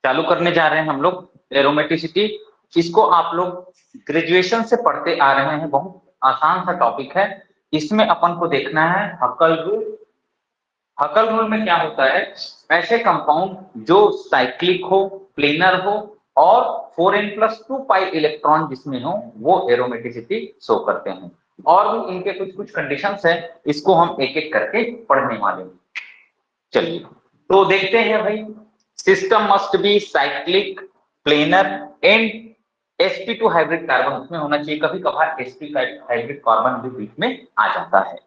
चालू करने जा रहे हैं हम लोग एरोमेटिसिटी। इसको आप लोग ग्रेजुएशन से पढ़ते आ रहे हैं, बहुत आसान सा टॉपिक है। इसमें अपन को देखना है हकल रूल। हकल रूल में क्या होता है, ऐसे कंपाउंड जो साइक्लिक हो, प्लेनर हो और 4n+2 पाई इलेक्ट्रॉन जिसमें हो, वो एरोमेटिसिटी शो करते हैं। और भी इनके कुछ कुछ कंडीशंस है, इसको हम एक एक करके पढ़ने वाले हैं। चलिए तो देखते हैं भाई। System must be cyclic, planar and sp2 hybrid carbon उसमें होना चाहिए। कभी कभार sp हाइब्रिड कार्बन भी बीच में आ जाता है।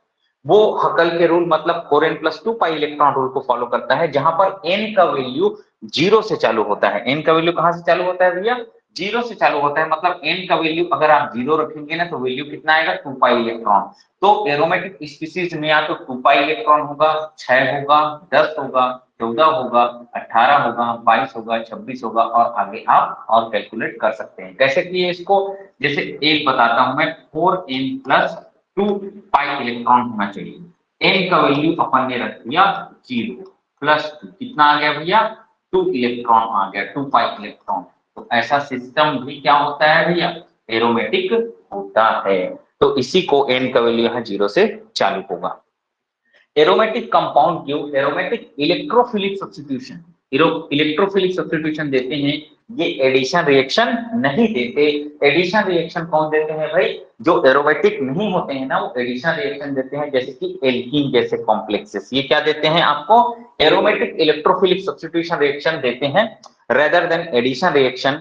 वो हकल के रूल मतलब 4n+2 पाई इलेक्ट्रॉन रूल को फॉलो करता है, जहां पर n का वैल्यू 0 से चालू होता है। n का वैल्यू कहां से चालू होता है भैया, 0 से चालू होता है। मतलब n का वैल्यू अगर आप 0 रखेंगे ना तो वैल्यू कितना आएगा, 2 पाई इलेक्ट्रॉन। तो एरोमेटिक स्पीसीज में या तो 2 पाई इलेक्ट्रॉन होगा, 6 होगा, 10 होगा, 14 होगा, 18 होगा, 22 होगा, 26 होगा और आगे आप और कैलकुलेट कर सकते हैं। कैसे किए इसको, जैसे एक बताता हूं मैं, 4n+2 पाई इलेक्ट्रॉन होना चाहिए। n का वैल्यू अपन ने रख दिया 0 +2 कितना आ गया भैया, 2 इलेक्ट्रॉन आ गया, 2 पाई इलेक्ट्रॉन। तो ऐसा सिस्टम भी क्या होता है भैया, एरोमेटिक होता है। तो इसी को n का वैल्यू यहाँ 0 से चालू होगा। Aromatic compound give aromatic electrophilic substitution. Electrophilic substitution देते हैं, ये एडिशन रिएक्शन नहीं देते। एडिशन रिएक्शन कौन देते हैं भाई, जो एरोमेटिक नहीं होते हैं ना, वो एडिशन रिएक्शन देते हैं, जैसे कि एल्कीन जैसे कॉम्प्लेक्सेस। ये क्या देते हैं आपको, एरोमेटिक इलेक्ट्रोफिलिक सब्स्टिट्यूशन रिएक्शन देते हैं, rather than addition reaction.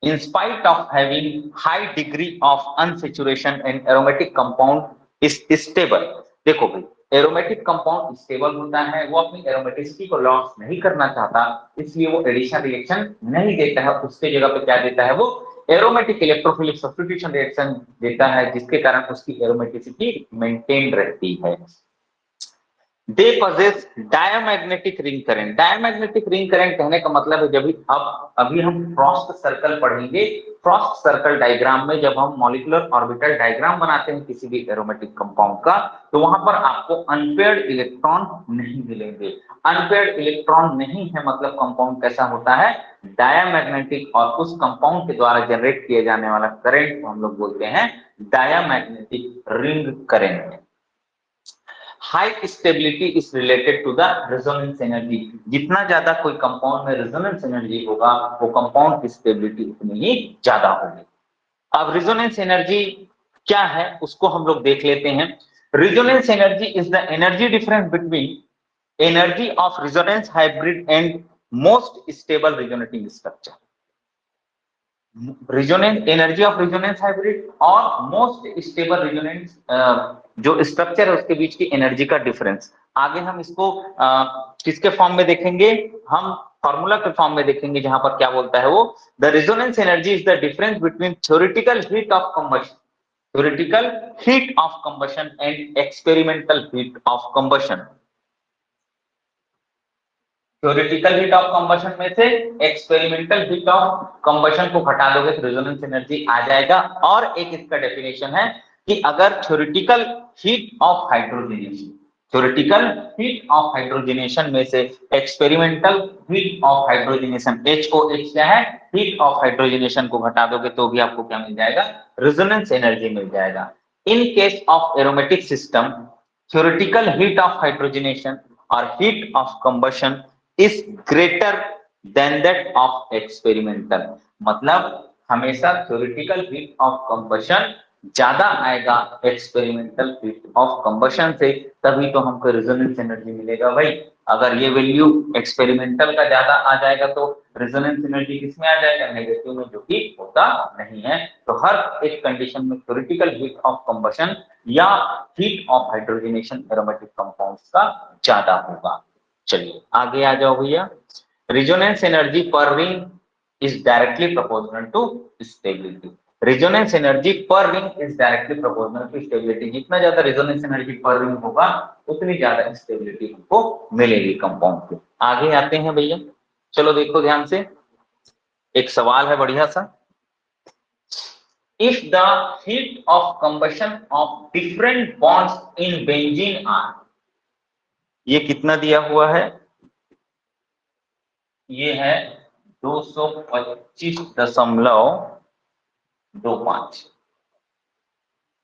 In spite of having high degree of unsaturation and aromatic compound is stable। देखो भाई, एरोमेटिक कंपाउंड स्टेबल होता है, वो अपनी एरोमेटिसिटी को लॉस नहीं करना चाहता, इसलिए वो एडिशन रिएक्शन नहीं देता है। उसके जगह पे क्या देता है, वो एरोमेटिक इलेक्ट्रोफिलिक सब्स्टिट्यूशन रिएक्शन देता है, जिसके कारण उसकी एरोमेटिसिटी मेंटेन रहती है। They possess diamagnetic ring current. Diamagnetic ring current कहने का मतलब है, जब अब अभी हम फ्रॉस्ट सर्कल पढ़ेंगे। फ्रॉस्ट सर्कल डायग्राम में जब हम मॉलिक्यूलर ऑर्बिटल डायग्राम बनाते हैं किसी भी एरोमेटिक कंपाउंड का, तो वहां पर आपको अनपेयर्ड इलेक्ट्रॉन नहीं मिलेंगे। अनपेयर्ड इलेक्ट्रॉन नहीं है मतलब कंपाउंड कैसा होता है, डायमैग्नेटिक। और उस कंपाउंड के द्वारा जनरेट किए जाने वाला करंट को हम लोग बोलते हैं diamagnetic ring current. High stability is related to the resonance energy. जितना ज्यादा कोई कंपाउंड में रेजोनेंस एनर्जी होगा, वो कंपाउंड की स्टेबिलिटी उतनी ही ज्यादा होगी। अब रेजोनेंस एनर्जी क्या है उसको हम लोग देख लेते हैं। Resonance energy is the energy difference between energy of resonance hybrid and most stable resonating structure. Resonance energy of resonance hybrid और मोस्ट स्टेबल रेजोनेंस जो स्ट्रक्चर है उसके बीच की एनर्जी का डिफरेंस। आगे हम इसको किसके फॉर्म में देखेंगे, हम फॉर्मूला के फॉर्म में देखेंगे, जहां पर क्या बोलता है वो, the resonance energy is the difference between theoretical heat of combustion, theoretical heat of combustion and experimental heat of combustion. Theoretical heat of combustion में से एक्सपेरिमेंटल हीट ऑफ कंबशन को घटा दोगे तो रेजोनेंस एनर्जी आ जाएगा। और एक इसका डेफिनेशन है कि अगर theoretical heat of hydrogenation, theoretical heat of hydrogenation में से experimental heat of hydrogenation, HOH क्या है, हीट ऑफ हाइड्रोजनेशन को घटा दोगे तो भी आपको क्या मिल जाएगा, रेजोनेंस एनर्जी मिल जाएगा। In case of aromatic system, theoretical heat of hydrogenation और heat of combustion is greater than that of experimental। मतलब हमेशा थ्योरेटिकल हीट ऑफ कंबशन ज्यादा आएगा एक्सपेरिमेंटल हीट ऑफ कंबशन से, तभी तो हमको रेजोनेंस एनर्जी मिलेगा भाई। अगर ये वैल्यू एक्सपेरिमेंटल का ज्यादा आ जाएगा तो रेजोनेंस एनर्जी किसमें आ जाएगा, नेगेटिव में, जो कि होता नहीं है। तो हर एक कंडीशन में थ्योरेटिकल हीट ऑफ कंबशन या heat of hydrogenation aromatic compounds का ज्यादा होगा। चलिए आगे आ जाओ भैया। रेजोनेंस एनर्जी पर ring is directly proportional to stability. Resonance energy पर ring is directly proportional to stability. जितना ज्यादा रेजोनेंस एनर्जी पर रिंग होगा उतनी ज्यादा स्टेबिलिटी हमको मिलेगी कंपाउंड की। आगे आते हैं भैया, चलो देखो ध्यान से, एक सवाल है बढ़िया सा। If the heat of combustion of different bonds in benzene are, ये कितना दिया हुआ है, ये है 225.25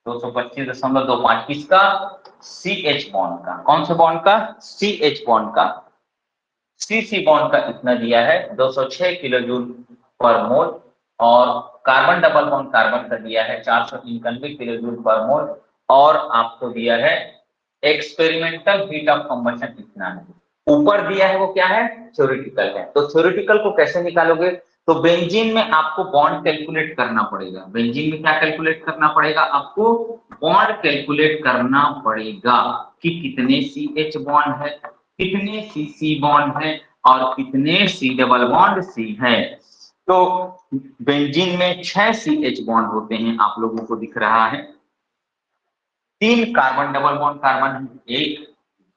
225.25 किसका? CH बॉन्ड का। कौन से बॉन्ड का? CH बॉन्ड का। CC बॉन्ड का इतना दिया है 206 किलो जूल पर मोल, और कार्बन डबल बॉन्ड कार्बन का दिया है 491 किलो जूल पर मोल, और आपको दिया है एक्सपेरिमेंटल हीट ऑफ कंबशन इतना है। ऊपर दिया है वो क्या है? थ्योरेटिकल है। तो थ्योरेटिकल को कैसे निकालोगे? तो बेंजीन में आपको बॉन्ड कैलकुलेट करना पड़ेगा। बेंजीन में क्या कैलकुलेट करना पड़ेगा? आपको बॉन्ड कैलकुलेट करना पड़ेगा कि कितने CH बॉन्ड है, कितने CC बॉन्ड है, और कितने C डबल बॉन्ड C है। तो बेंजीन में 6 CH बॉन्ड होते हैं, आप लोगों को दिख रहा है। 3 कार्बन डबल बॉन्ड कार्बन है, 1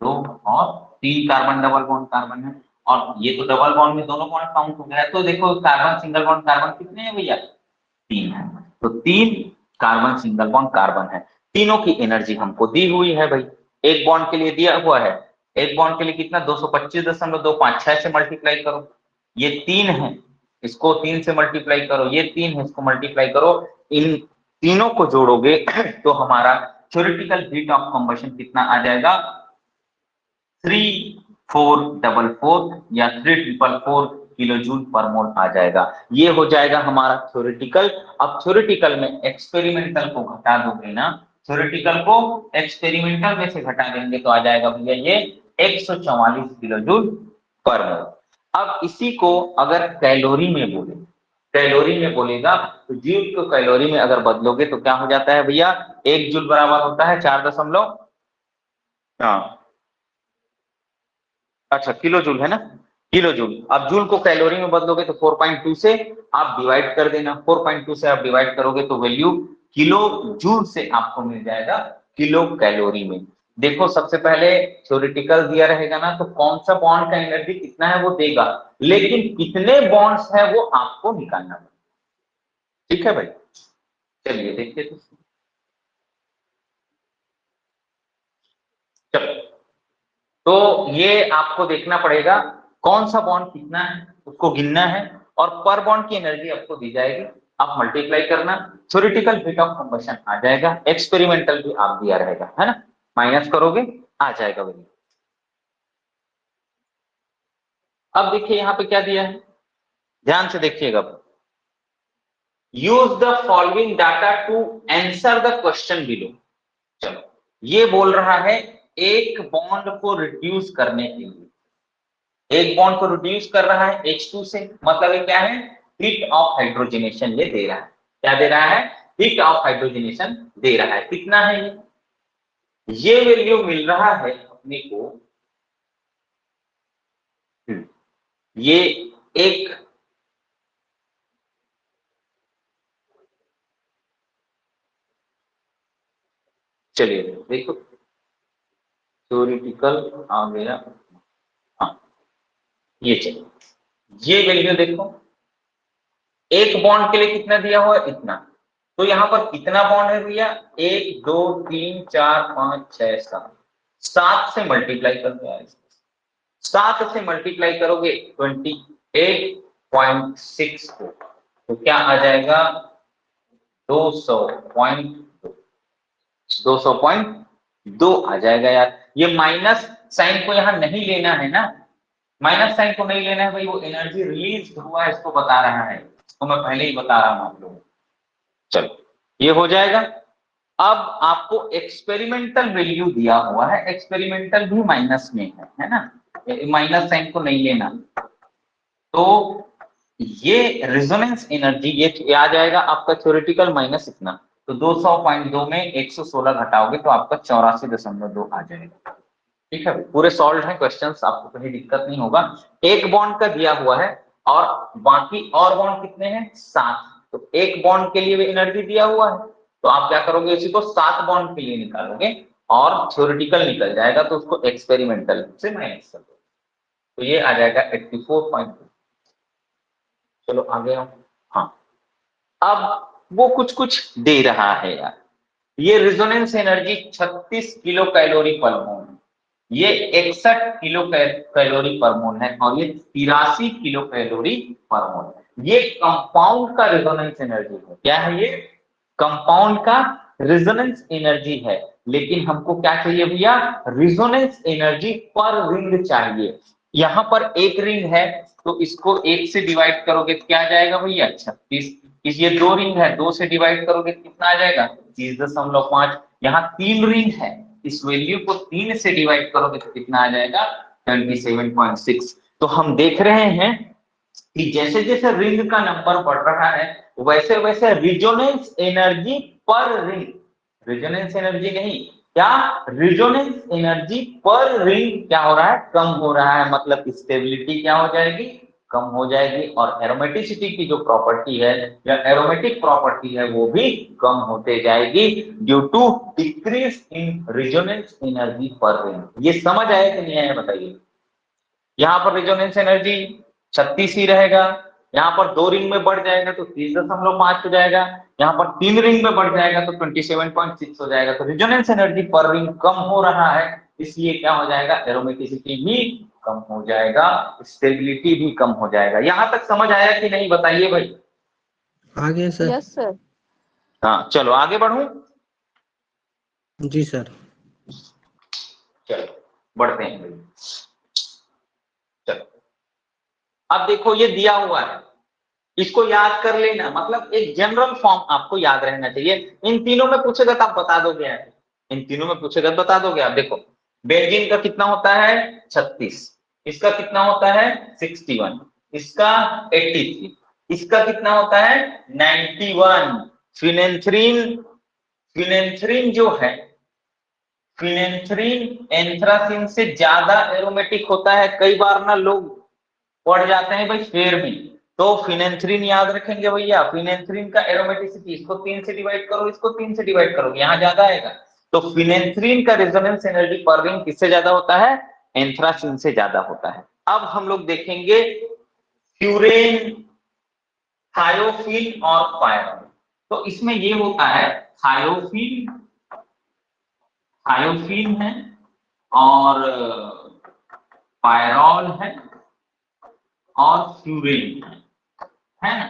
2 और 3 कार्बन डबल बॉन्ड कार्बन है, और ये तो डबल बॉन्ड में दोनों बॉन्ड काउंट हो गया। तो देखो कार्बन सिंगल बॉन्ड कार्बन कितने हैं भैया? 3 है। तो 3 कार्बन सिंगल बॉन्ड कार्बन है। तीनों की एनर्जी हमको दी हुई है भाई। एक बॉन्ड के लिए दिया हुआ है, एक बॉन्ड के लिए कितना? 225.25, 6 से मल्टीप्लाई करो। ये 3 है, इसको 3 से मल्टीप्लाई करो। ये 3 है, इसको मल्टीप्लाई करो। इन तीनों को जोड़ोगे तो हमारा थ्योरेटिकल हीट ऑफ कंबशन कितना आ जाएगा? 3444 या 3444 किलो जूल पर मोल आ जाएगा। ये हो जाएगा हमारा थ्योरेटिकल। अब थ्योरेटिकल में एक्सपेरिमेंटल को घटा दोगे ना, थ्योरेटिकल को एक्सपेरिमेंटल में से घटा देंगे तो आ जाएगा भैया ये 144 किलो जूल पर मोल। अब इसी को अगर कैलोरी में बोले, कैलोरी में बोलेगा तो जूल को कैलोरी में अगर बदलोगे तो क्या हो जाता है भैया? 1 जूल बराबर होता है 4 दशमलव, हाँ अच्छा किलो जूल है ना, किलो जूल। अब जूल को कैलोरी में बदलोगे तो 4.2 से आप डिवाइड कर देना। 4.2 से आप डिवाइड करोगे तो वैल्यू किलो जूल से आपको मिल जाएगा किलो कैलोरी में। देखो सबसे पहले थ्योरेटिकल दिया रहेगा ना, तो कौन सा बॉन्ड का एनर्जी कितना है वो देगा, लेकिन कितने बॉन्ड्स है वो आपको निकालना है। ठीक है भाई, चलिए देखते हैं। चलो, तो ये आपको देखना पड़ेगा कौन सा बॉन्ड कितना है, उसको गिनना है, और पर बॉन्ड की एनर्जी आपको दी जाएगी। आप मल्टीप्लाई करना, थ्योरेटिकल हीट ऑफ कंबशन आ जाएगा, एक्सपेरिमेंटल भी आप दिया रहेगा, है ना, माइनस करोगे आ जाएगा वही। अब देखिए यहाँ पे क्या दिया है, ध्यान से देखिएगा। Use the following data to answer the question below. चलो, ये बोल रहा है एक बॉन्ड को रिड्यूस करने के लिए, एक बॉन्ड को रिड्यूस कर रहा है H2 से, मतलब ये क्या है? हीट ऑफ हाइड्रोजनेशन ये दे रहा है। क्या दे रहा है? हीट ऑफ हाइड्रोजनेशन दे रहा है। कितना है ये वैल्यू मिल रहा है अपने को, ये एक चलिए देखो थ्योरेटिकल आ गया, हाँ ये चलिए, ये वैल्यू देखो, एक बॉन्ड के लिए कितना दिया हुआ है? इतना। तो यहाँ पर कितना बॉन्ड है भैया? 1 2 3 4 5 6 7, 7 से मल्टीप्लाई कर दो यार, 7 से मल्टीप्लाई करोगे 28.6 को, तो क्या आ जाएगा? 200.2 आ जाएगा यार। ये माइनस साइन को यहाँ नहीं लेना है ना, माइनस साइन को नहीं लेना है भाई, वो एनर्जी रिलीज हुआ है इसको बता रहा है, तो मैं पहले ही बता रहा हूं आप लोगों को। चलो ये हो जाएगा। अब आपको एक्सपेरिमेंटल वैल्यू दिया हुआ है, एक्सपेरिमेंटल भी माइनस में है ना, माइनस साइन को नहीं लेना। तो ये रेजोनेंस एनर्जी ये आ जाएगा आपका थ्योरेटिकल माइनस इतना, तो 200.2 में 116 घटाओगे तो आपका 84.2 आ जाएगा। ठीक है, पूरे सॉल्व है क्वेश्चंस, आपको कहीं दिक्कत नहीं होगा। एक बॉन्ड का दिया हुआ है और बाकी और बॉन्ड कितने हैं? 7। तो एक बॉन्ड के लिए भी एनर्जी दिया हुआ है, तो आप क्या करोगे, इसी को 7 बॉन्ड के लिए निकालोगे और थ्योरेटिकल निकल जाएगा, तो उसको एक्सपेरिमेंटल से माइनस कर दो, तो ये आ जाएगा 84.2। चलो आगे हम, हाँ अब वो कुछ कुछ दे रहा है यार। ये रेजोनेंस एनर्जी 36 किलो कैलोरी पर मोल, ये 61 किलो कैलोरी पर मोल है और ये 83 किलो कैलोरी पर मोल है। ये कंपाउंड का रेजोनेंस एनर्जी है। क्या है ये? कंपाउंड का रेजोनेंस एनर्जी है। लेकिन हमको क्या चाहिए भैया? रेजोनेंस एनर्जी पर रिंग चाहिए। यहाँ पर एक रिंग है तो इसको 1 से डिवाइड करोगे तो क्या आ जाएगा भैया? 36। ये 2 रिंग है, 2 से डिवाइड करोगे तो कितना आ जाएगा? 30.5। यहाँ 3 रिंग है, इस वैल्यू को 3 से डिवाइड करोगे तो कितना आ जाएगा? 27.6। तो हम देख रहे हैं कि जैसे जैसे रिंग का नंबर बढ़ रहा है वैसे वैसे रिजोनेंस एनर्जी पर रिंग, रिजोनेंस एनर्जी नहीं, क्या? रिजोनेंस एनर्जी पर रिंग क्या हो रहा है? कम हो रहा है। मतलब स्टेबिलिटी क्या हो जाएगी? कम हो जाएगी। और एरोमेटिसिटी की जो प्रॉपर्टी है या एरोमेटिक प्रॉपर्टी है वो भी कम होते जाएगी due to decrease in resonance energy पर रिंग। ये समझ आया कि नहीं आया बताइए? यहाँ पर रेजोनेंस एनर्जी 36 ही रहेगा, यहाँ पर 2 रिंग में बढ़ जाएगा तो 30.5 हो जाएगा, यहाँ पर 3 रिंग में बढ़ जाएगा तो 27.6 हो जाएगा। तो रेजोनेंस एनर्जी पर रिंग कम हो रहा है, इसलिए क्या हो जाएगा? एरोमेटिसिटी भी कम हो जाएगा, स्टेबिलिटी भी कम हो जाएगा। यहाँ तक समझ आया कि नहीं बताइए भाई? आगे सर। Yes sir. हाँ चलो आगे बढ़ूं। जी सर। चलो बढ़ते हैं भाई। चलो अब देखो ये दिया हुआ है, इसको याद कर लेना। मतलब एक जनरल फॉर्म आपको याद रहना चाहिए। इन तीनों में पूछेगा तो आप बता दोगे यार, इन तीनों में पूछेगा तो बता दोगे आप। देखो बेंजीन का कितना होता है? 36। इसका कितना होता है? 61। इसका 83। इसका कितना होता है? 91। फिनेंथ्रीन, फिनेंथ्रीन जो है, फिनेंथ्रीन एंथ्रासिन से ज्यादा एरोमेटिक होता है। कई बार ना लोग पढ़ जाते हैं भाई फेर भी, तो फिनेंथ्रीन याद रखेंगे भैया। फिनेंथ्रीन का एरोमेटिसिटी, इसको 3 से डिवाइड करो, इसको 3 से डिवाइड करो, यहाँ ज्यादा आएगा। तो फिनेंथ्रीन का रेजोनेंस एनर्जी पर रिंग किससे ज्यादा होता है? एंथ्रासिन से ज्यादा होता है। अब हम लोग देखेंगे फ्यूरेन, थायोफिन और पायरॉल। तो इसमें ये होता है थायोफिन, थायोफिन है और पायरॉल है और फ्यूरेन है ना।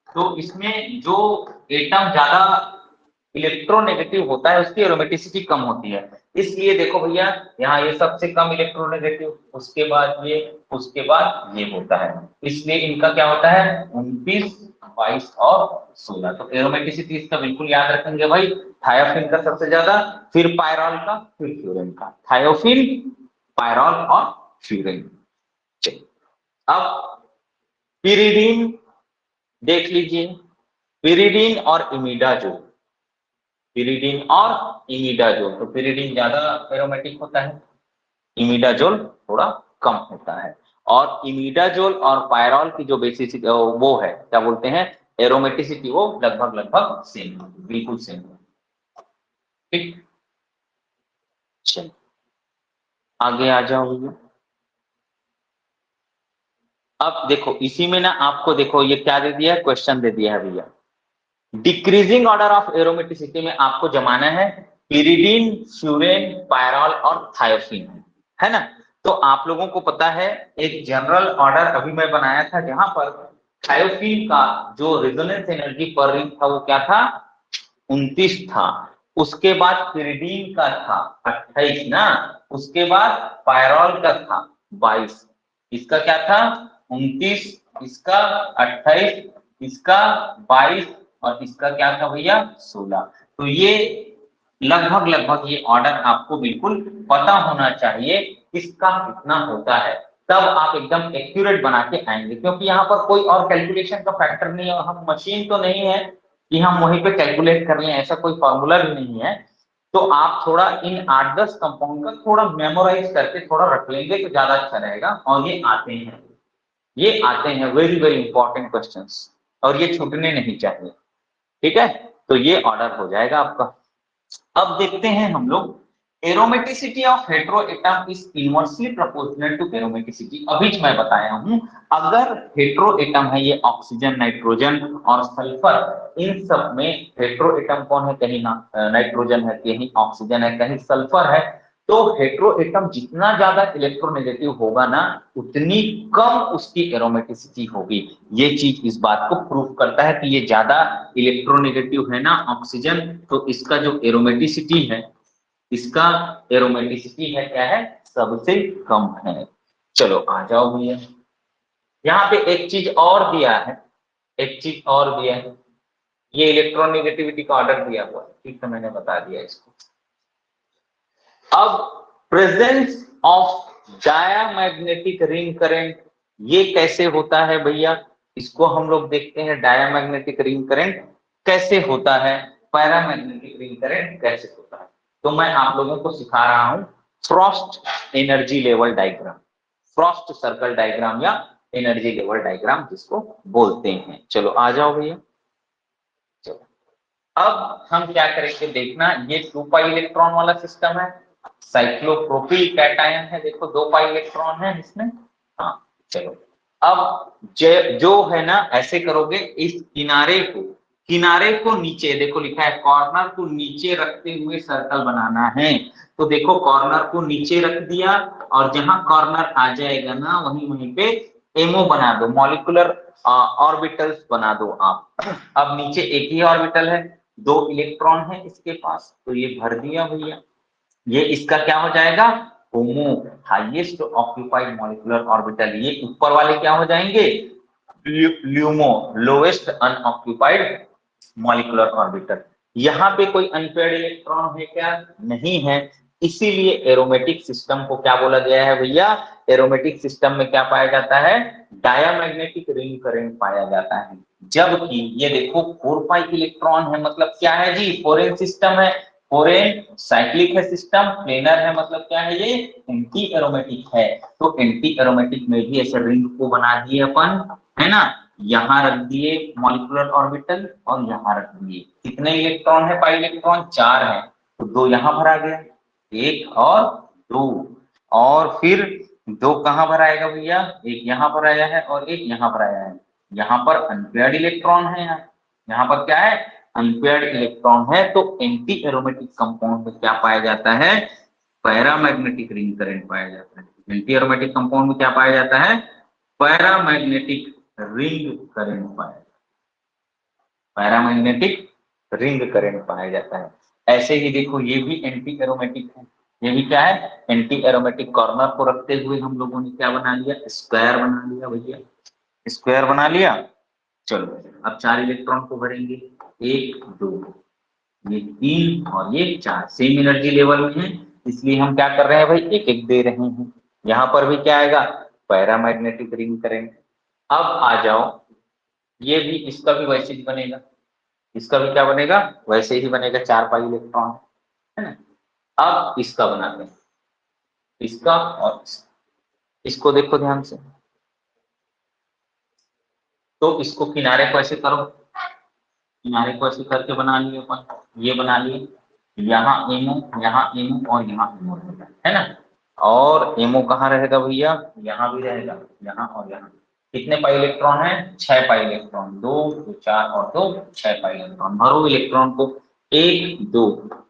तो इसमें जो एटम ज्यादा इलेक्ट्रोनेगेटिव होता है उसकी एरोमेटिसिटी कम होती है। इसलिए देखो भैया यहाँ ये सबसे कम इलेक्ट्रोनेगेटिव, उसके बाद ये, उसके बाद ये होता है। इसलिए इनका क्या होता है? 29, 22 और 16। तो एरोमेटिसिटी इसका बिल्कुल याद रखेंगे भाई। थायोफिन का सबसे ज्यादा, फिर पायरॉल का, फिर फ्यूरेन का। थायोफिन, पायरॉल और फ्यूरेन। अब पिरिडीन देख लीजिए, पिरिडीन और इमिडाजोल, पिरिडीन और इमिडाजोल। तो पिरिडीन ज्यादा एरोमेटिक होता है, इमिडाजोल थोड़ा कम होता है। और इमिडाजोल और पायरॉल की जो बेसिस वो है, क्या बोलते हैं, एरोमेटिसिटी, वो लगभग लगभग सेम, बिल्कुल सेम। ठीक, चलिए आगे आ जाओ भैया। अब देखो इसी में ना आपको देखो ये क्या दे दिया है, क्वेश्चन दे दिया है भैया। डिक्रीजिंग ऑर्डर ऑफ एरोमेटिसिटी में आपको जमाना है पिरिडीन, फ्यूरेन, पायरॉल और थायोफिन, है ना। तो आप लोगों को पता है एक जनरल ऑर्डर अभी मैं बनाया था जहां पर थायोफिन का जो रेजोनेंस एनर्जी पर रिंग था वो क्या था? 29 था। उसके बाद पिरिडीन का था 28 ना, उसके बाद पायरॉल का था 22। इसका क्या था? 29, इसका 28, इसका 22 और इसका क्या था भैया? 16। तो ये लगभग लगभग ये ऑर्डर आपको बिल्कुल पता होना चाहिए किसका कितना होता है, तब आप एकदम एक्यूरेट बना के आएंगे। क्योंकि यहाँ पर कोई और कैलकुलेशन का फैक्टर नहीं है, हम मशीन तो नहीं है कि हम वहीं पे कैलकुलेट कर लें, ऐसा कोई फॉर्मूला भी नहीं है। तो आप थोड़ा इन 8-10 कंपाउंड का थोड़ा मेमोराइज करके थोड़ा रख लेंगे तो ज्यादा अच्छा रहेगा। और ये आते हैं, ये आते हैं वेरी वेरी इंपॉर्टेंट क्वेश्चंस, और ये छूटने नहीं चाहिए। ठीक है, तो ये ऑर्डर हो जाएगा आपका। अब देखते हैं हम लोग aromaticity of hetero atom is inversely proportional to aromaticity. अभी मैं बताया हूं, अगर हेटेरो एटम है, ये ऑक्सीजन, नाइट्रोजन और सल्फर, इन सब में हेटेरो एटम कौन है? कहीं नाइट्रोजन है, कहीं ऑक्सीजन है, कहीं सल्फर है। तो हेटेरो एटम जितना ज्यादा इलेक्ट्रोनेगेटिव होगा ना, उतनी कम उसकी एरोमेटिसिटी होगी। ये चीज इस बात को प्रूव करता है कि ये ज्यादा इलेक्ट्रोनेगेटिव है ना ऑक्सीजन, तो इसका जो एरोमेटिसिटी है, इसका एरोमेटिसिटी है क्या है, सबसे कम है। चलो आ जाओ भैया, यहाँ पे एक चीज और दिया है, एक चीज और दिया है, ये इलेक्ट्रोनेगेटिविटी का ऑर्डर दिया हुआ है, ठीक है, मैंने बता दिया इसको। अब presence of diamagnetic ring current, ये कैसे होता है भैया, इसको हम लोग देखते हैं। डायामैग्नेटिक रिंग करंट कैसे होता है, पैरामैग्नेटिक रिंग करंट कैसे होता है। तो मैं आप लोगों को सिखा रहा हूं Frost energy level diagram, Frost circle diagram या एनर्जी लेवल डायग्राम जिसको बोलते हैं। चलो आ जाओ भैया। चलो अब हम क्या करेंगे देखना, ये 2 पाई इलेक्ट्रॉन वाला सिस्टम है, साइक्लोप्रोपिल कैटायन है, देखो 2 पाई इलेक्ट्रॉन है इसमें। हाँ चलो, अब जो है ना, ऐसे करोगे, इस किनारे को नीचे, देखो लिखा है कॉर्नर को नीचे रखते हुए सर्कल बनाना है। तो देखो कॉर्नर को नीचे रख दिया, और जहां कॉर्नर आ जाएगा ना, वहीं पे एमओ बना दो, मॉलिक्यूलर ऑर्बिटल्स बना दो आप। अब नीचे एक ही ऑर्बिटल है, 2 इलेक्ट्रॉन है इसके पास, तो ये भर दिया भैया। ये इसका क्या हो जाएगा, होमो, हाईएस्ट ऑक्यूपाइड मॉलिक्यूलर ऑर्बिटल। ये ऊपर वाले क्या हो जाएंगे, LUMO, lowest unoccupied molecular orbital. यहाँ पे कोई अनपेयर्ड इलेक्ट्रॉन है क्या, नहीं है, इसीलिए एरोमेटिक सिस्टम को क्या बोला गया है भैया, एरोमेटिक सिस्टम में क्या पाया जाता है, डायामैग्नेटिक रिंग करंट पाया जाता है। जबकि ये देखो 4 पाई इलेक्ट्रॉन है, मतलब क्या है जी, फोरेन सिस्टम है, फोरेन साइक्लिक है सिस्टम, प्लेनर है, मतलब क्या है ये, एंटी एरोमेटिक है। तो एंटी एरोमेटिक में भी ऐसे रिंग को बना दिए अपन, है ना, यहाँ रख दिए मॉलिक्यूलर ऑर्बिटल, और यहाँ रख दिए। कितने इलेक्ट्रॉन है, पाई इलेक्ट्रॉन 4 है, तो 2 यहाँ भरा गया, 1 और 2, और फिर 2 कहाँ भराएगा भैया, एक यहाँ पर आया है और एक यहाँ पर आया है। यहाँ पर अनपेयर्ड इलेक्ट्रॉन है, यहाँ पर क्या है, अनपेयर्ड इलेक्ट्रॉन है। तो एंटी एरोमेटिक कंपाउंड में क्या पाया जाता है, पैरामैग्नेटिक रिंग करंट पाया जाता है। एंटी एरोमेटिक कंपाउंड में क्या पाया जाता है, पैरामैग्नेटिक रिंग करंट पाया, पैरामैग्नेटिक रिंग करंट पाया जाता है। ऐसे ही देखो ये भी एंटी एरोमेटिक है, ये भी क्या है, एंटी एरोमेटिक। कॉर्नर को रखते हुए हम लोगों ने क्या बना लिया, स्क्वायर बना लिया भैया, स्क्वायर बना लिया। चलो अब 4 इलेक्ट्रॉन को भरेंगे, 1 2, ये 3 और ये 4, सेम एनर्जी लेवल में है, इसलिए हम क्या कर रहे हैं भाई, एक एक दे रहे हैं। यहाँ पर भी क्या आएगा, पैरामैग्नेटिक रिंग करंट। अब आ जाओ, ये भी, इसका भी वैसे ही बनेगा, इसका भी क्या बनेगा, वैसे ही बनेगा, 4 पाई इलेक्ट्रॉन, है ना। अब इसका बनाते हैं, इसका और इसको देखो ध्यान से। तो इसको किनारे को ऐसे करो, किनारे को ऐसे करके बना लिए अपन, ये बना लिए, यहाँ एमओ, यहाँ एमओ और यहाँ एमओ रहेगा, है ना। और एमओ कहाँ रहेगा भैया, यहाँ भी रहेगा, यहाँ और यहाँ। कितने पाई इलेक्ट्रॉन है, 6 पाई इलेक्ट्रॉन, 2 4 और 2 6 पाई इलेक्ट्रॉन। भरो इलेक्ट्रॉन को, 1 2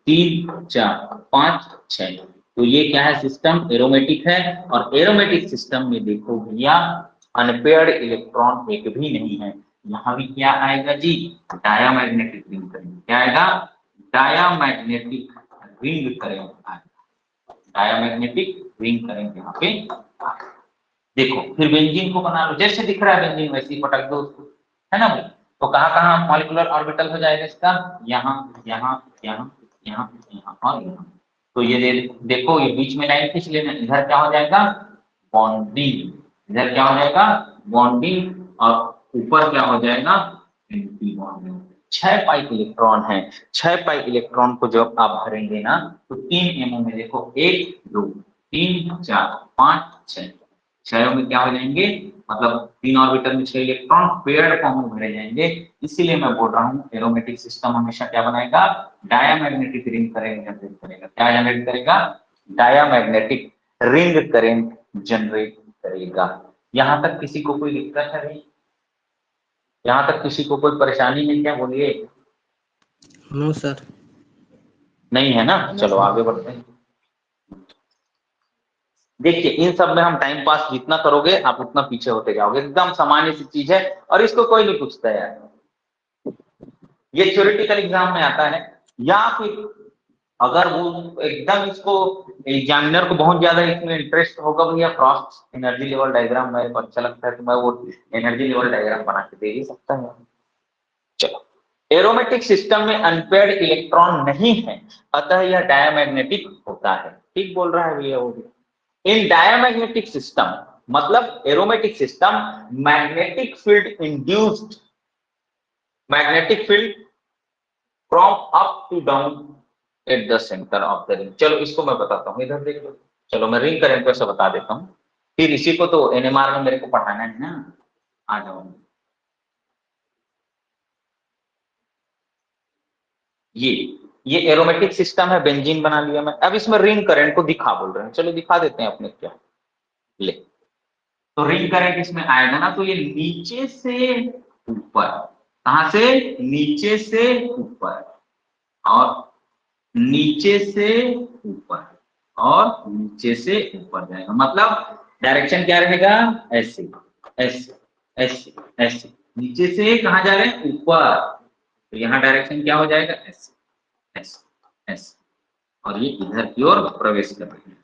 3 4 5 6। तो ये क्या है, सिस्टम एरोमेटिक है। और एरोमेटिक सिस्टम में देखो भैया, अनपेयर्ड इलेक्ट्रॉन एक भी नहीं है। यहाँ भी क्या आएगा जी, डायामैग्नेटिक रिंग करंट, क्या आएगा, डायामैग्नेटिक रिंग करंट आएगा, डायामैग्नेटिक रिंग करंट यहाँ पे आएगा। देखो फिर बेंजीन को बना लो, जैसे दिख रहा है बेंजीन वैसे ही पटक दो उसको, है ना भाई। तो कहाँ कहाँ मॉलिक्यूलर ऑर्बिटल हो जाएगा इसका, यहाँ यहाँ यहाँ यहाँ यहाँ और यहाँ। तो ये देखो, ये बीच में लाइन खींच लेना, इधर क्या हो जाएगा, बॉन्डिंग, इधर क्या हो जाएगा, बॉन्डिंग, और ऊपर क्या हो जाएगा, एंटी बॉन्डिंग। 6 पाई इलेक्ट्रॉन है, 6 पाई इलेक्ट्रॉन को जब आप भरेंगे ना, तो 3 एमओ में देखो, 1 2 3 4 5 6, 6 में क्या हो जाएंगे, मतलब 3 ऑर्बिटल में 6 इलेक्ट्रॉन पेयर्ड फॉर्म में भरे जाएंगे। इसीलिए मैं बोल रहा हूँ एरोमेटिक सिस्टम हमेशा क्या बनाएगा, डायामैग्नेटिक रिंग करंट जनरेट करेगा। क्या जनरेट करेगा, डायामैग्नेटिक रिंग करंट जनरेट करेगा। यहाँ तक किसी को कोई दिक्कत है नहीं, यहाँ तक किसी को कोई परेशानी है क्या, बोलिए। No sir. नहीं है ना, चलो आगे बढ़ते हैं। देखिए इन सब में हम टाइम पास जितना करोगे आप उतना पीछे होते जाओगे, एकदम सामान्य सी चीज है और इसको कोई नहीं पूछता है यार। ये थ्योरेटिकल एग्जाम में आता है, या फिर अगर वो एकदम इसको एग्जामिनर को बहुत ज्यादा इसमें इंटरेस्ट होगा भैया क्रॉस एनर्जी लेवल डायग्राम मेरे को अच्छा लगता है तो मैं वो एनर्जी लेवल डायग्राम बना के दे ही सकता है। चलो, एरोमेटिक सिस्टम में अनपेयर्ड इलेक्ट्रॉन नहीं है, अतः यह डायमैग्नेटिक होता है। ठीक बोल रहा है भैया वो भी। इन डायमैग्नेटिक सिस्टम मतलब aromatic system magnetic field induced, magnetic field from up to down at the centre of the ring. चलो इसको मैं बताता हूँ, इधर देख लो। चलो मैं रिंग करंट से बता देता हूँ, फिर इसी को तो एनएमआर में मेरे को पढ़ाना है ना। आ जाओ, ये एरोमेटिक सिस्टम है, बेंजीन बना लिया मैं। अब इसमें रिंग करंट को दिखा बोल रहे हैं, चलो दिखा देते हैं अपने क्या। ले, तो रिंग करंट इसमें आएगा ना, तो ये नीचे से ऊपर, कहां से? नीचे से ऊपर, और नीचे से ऊपर, और नीचे से ऊपर जाएगा। मतलब डायरेक्शन क्या रहेगा? ऐसे ऐसे ऐसे ऐसे, नीचे से कहां जा रहे हैं? ऊपर। तो यहाँ डायरेक्शन क्या हो जाएगा? ऐसे ऐसे ऐसे, और ये इधर की ओर प्रवेश कर रहे हैं,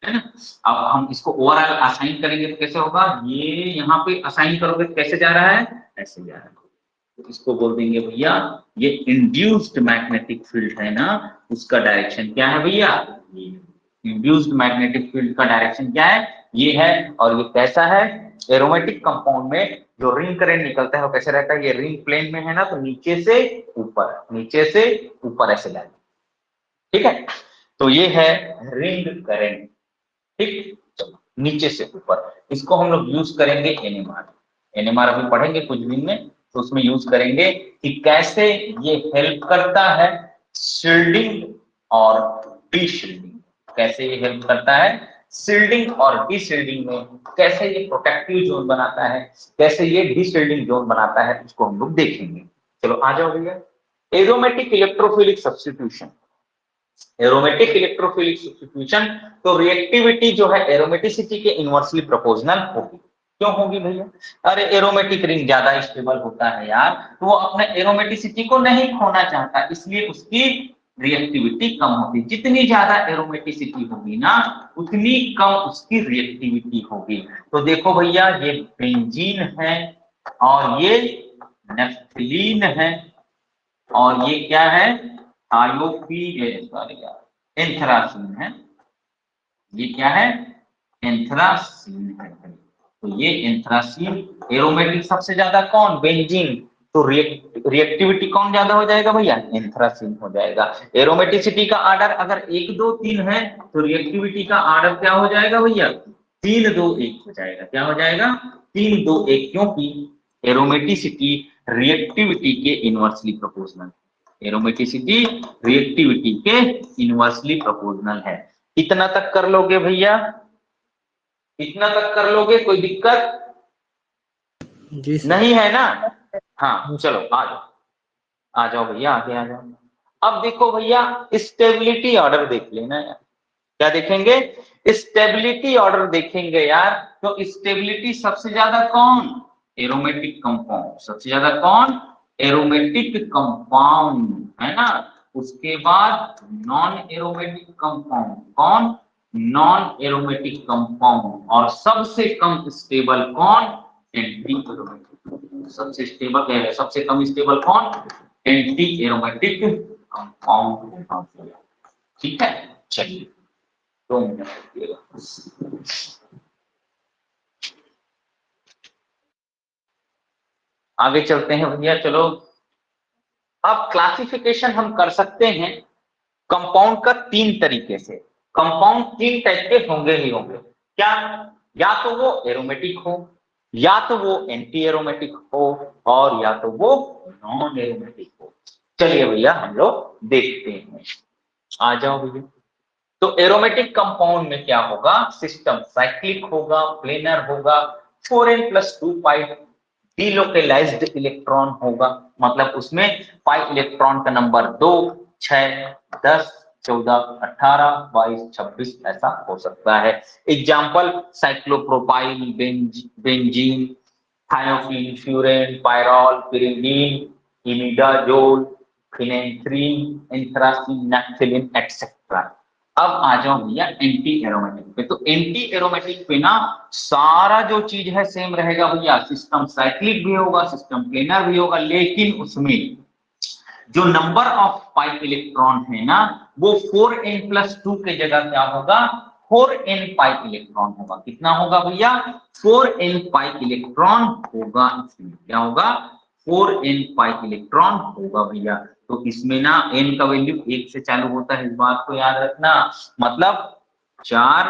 है ना। अब हम इसको ओवरऑल असाइन करेंगे तो कैसे होगा? ये यहाँ पे असाइन करोगे तो कैसे जा रहा है? ऐसे जा रहा है। तो इसको बोल देंगे भैया ये इंड्यूस्ड मैग्नेटिक फील्ड है ना, उसका डायरेक्शन क्या है भैया? ये इंड्यूस्ड मैग्नेटिक फील्ड का डायरेक्शन क्या है? ये है। और ये कैसा है? एरोमेटिक कंपाउंड में जो रिंग करंट निकलता है वो कैसे रहता है? ये रिंग प्लेन में है ना, तो नीचे से ऊपर, नीचे से ऊपर ऐसे जाएगा। ठीक है, तो ये है रिंग करंट। ठीक, चलो नीचे से ऊपर, इसको हम लोग यूज करेंगे एनएमआर। एनएमआर अभी पढ़ेंगे कुछ दिन में, तो उसमें यूज करेंगे कि कैसे ये हेल्प करता है शील्डिंग और डीशील्डिंग। कैसे ये हेल्प करता है शील्डिंग और डीशील्डिंग में, कैसे ये प्रोटेक्टिव जोन बनाता है, कैसे ये डीशील्डिंग जोन बनाता है, उसको हम लोग देखेंगे। चलो आ जाओ भैया। Aromatic electrophilic substitution, aromatic electrophilic substitution, तो रिएक्टिविटी जो है एरोमेटिसिटी के इनवर्सली प्रोपोर्शनल होगी। क्यों होगी भैया? अरे एरोमेटिक रिंग ज्यादा स्टेबल होता है यार, तो वो अपने एरोमेटिसिटी को नहीं खोना चाहता, इसलिए उसकी रिएक्टिविटी कम होती। जितनी ज्यादा एरोमेटिसिटी होगी ना, उतनी कम उसकी रिएक्टिविटी होगी। तो देखो भैया ये बेंजीन है, और ये नेफ्थलीन है, और ये क्या है? एंथ्रासीन है। ये क्या है? एंथ्रासीन है। तो ये एंथ्रासीन एरोमेटिक सबसे ज्यादा कौन? बेंजीन। तो रिएक्टिविटी कौन ज्यादा हो जाएगा भैया? एंथ्रासीन हो जाएगा। एरोमेटिसिटी का आर्डर अगर 1 2 3 है, तो रिएक्टिविटी का आर्डर क्या हो जाएगा भैया? 3 2 1 हो जाएगा। क्या हो जाएगा? 3 2 1, क्योंकि एरोमेटिसिटी रिएक्टिविटी के इनवर्सली प्रोपोर्शनल, एरोमेटिसिटी रिएक्टिविटी के इनवर्सली प्रोपोर्शनल है। इतना तक कर लोगे भैया? इतना तक कर लोगे? कोई दिक्कत जी सर। नहीं है ना? हाँ चलो आ जाओ, आ जाओ भैया, आगे आ जाओ। अब देखो भैया स्टेबिलिटी ऑर्डर देख लेना यार। क्या देखेंगे? स्टेबिलिटी ऑर्डर देखेंगे यार। तो स्टेबिलिटी सबसे ज्यादा कौन? Aromatic compound. सबसे ज्यादा कौन? एरोमेटिक कंपाउंड, है ना। उसके बाद नॉन एरोमेटिक कंपाउंड। कौन? Non aromatic compound. और सबसे कम स्टेबल कौन? Anti aromatic. सबसे स्टेबल, सबसे कम स्टेबल कौन? Anti aromatic compound. ठीक है, चलिए 2 मिनट रुकिएगा। आगे चलते हैं भैया। चलो अब क्लासिफिकेशन हम कर सकते हैं कंपाउंड का 3 तरीके से। कंपाउंड 3 टाइप के होंगे ही होंगे। क्या? या तो वो एरोमेटिक हो, या तो वो एंटी एरोमेटिक हो, और या तो वो नॉन एरोमेटिक हो। चलिए भैया हम लोग देखते हैं। आ जाओ भैया। तो एरोमेटिक कंपाउंड में क्या होगा? सिस्टम साइक्लिक होगा, प्लेनर होगा, 4n+2 पाई डिलोकेलाइज्ड इलेक्ट्रॉन होगा। मतलब उसमें पाई इलेक्ट्रॉन का नंबर 2 6 10 14, 18, 22, 26 ऐसा हो सकता है। Example cyclopropyl, benzene, thiophene, furan, pyrrole, pyridine, imidazole, phenanthrene, anthracene, naphthalene etcetera. अब आ जाओ भैया एंटी एरोमेटिक पे। तो एंटी एरोमेटिक पे ना सारा जो चीज है सेम रहेगा भैया, सिस्टम साइक्लिक भी होगा, सिस्टम प्लेनर भी होगा, लेकिन उसमें जो नंबर ऑफ पाई इलेक्ट्रॉन है ना वो 4n+2 के जगह क्या होगा, 4n पाई इलेक्ट्रॉन होगा। कितना होगा भैया, 4n पाई इलेक्ट्रॉन होगा। इसमें क्या होगा, 4n पाई इलेक्ट्रॉन होगा भैया। तो इसमें ना n का वैल्यू 1 से चालू होता है, इस बात को याद रखना। मतलब 4,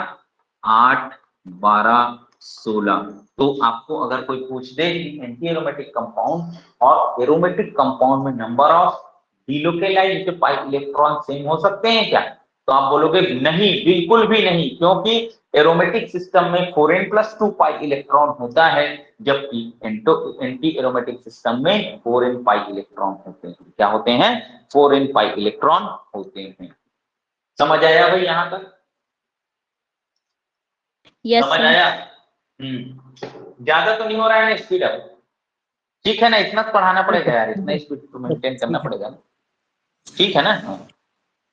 8, 12, 16। तो आपको अगर कोई पूछ दे कि एंटी एरोमेटिक कंपाउंड और एरोमेटिक कंपाउंड में number of delocalized pi electron same हो सकते हैं क्या, तो आप बोलोगे नहीं, बिल्कुल भी नहीं, क्योंकि एरोमेटिक सिस्टम में 4n+2 पाई इलेक्ट्रॉन होता है, जबकि एंटी एरोमेटिक सिस्टम में 4n पाई इलेक्ट्रॉन होते हैं। क्या होते हैं, 4n पाई इलेक्ट्रॉन होते हैं। समझ आया भाई यहां तक? यस समझ सर। आया? ज्यादा तो नहीं हो रहा है ना स्पीड अप? ठीक है ना, इतना तो पढ़ाना पड़ेगा यार, इतना स्पीड तो मेंटेन करना पड़ेगा ना। ठीक है ना?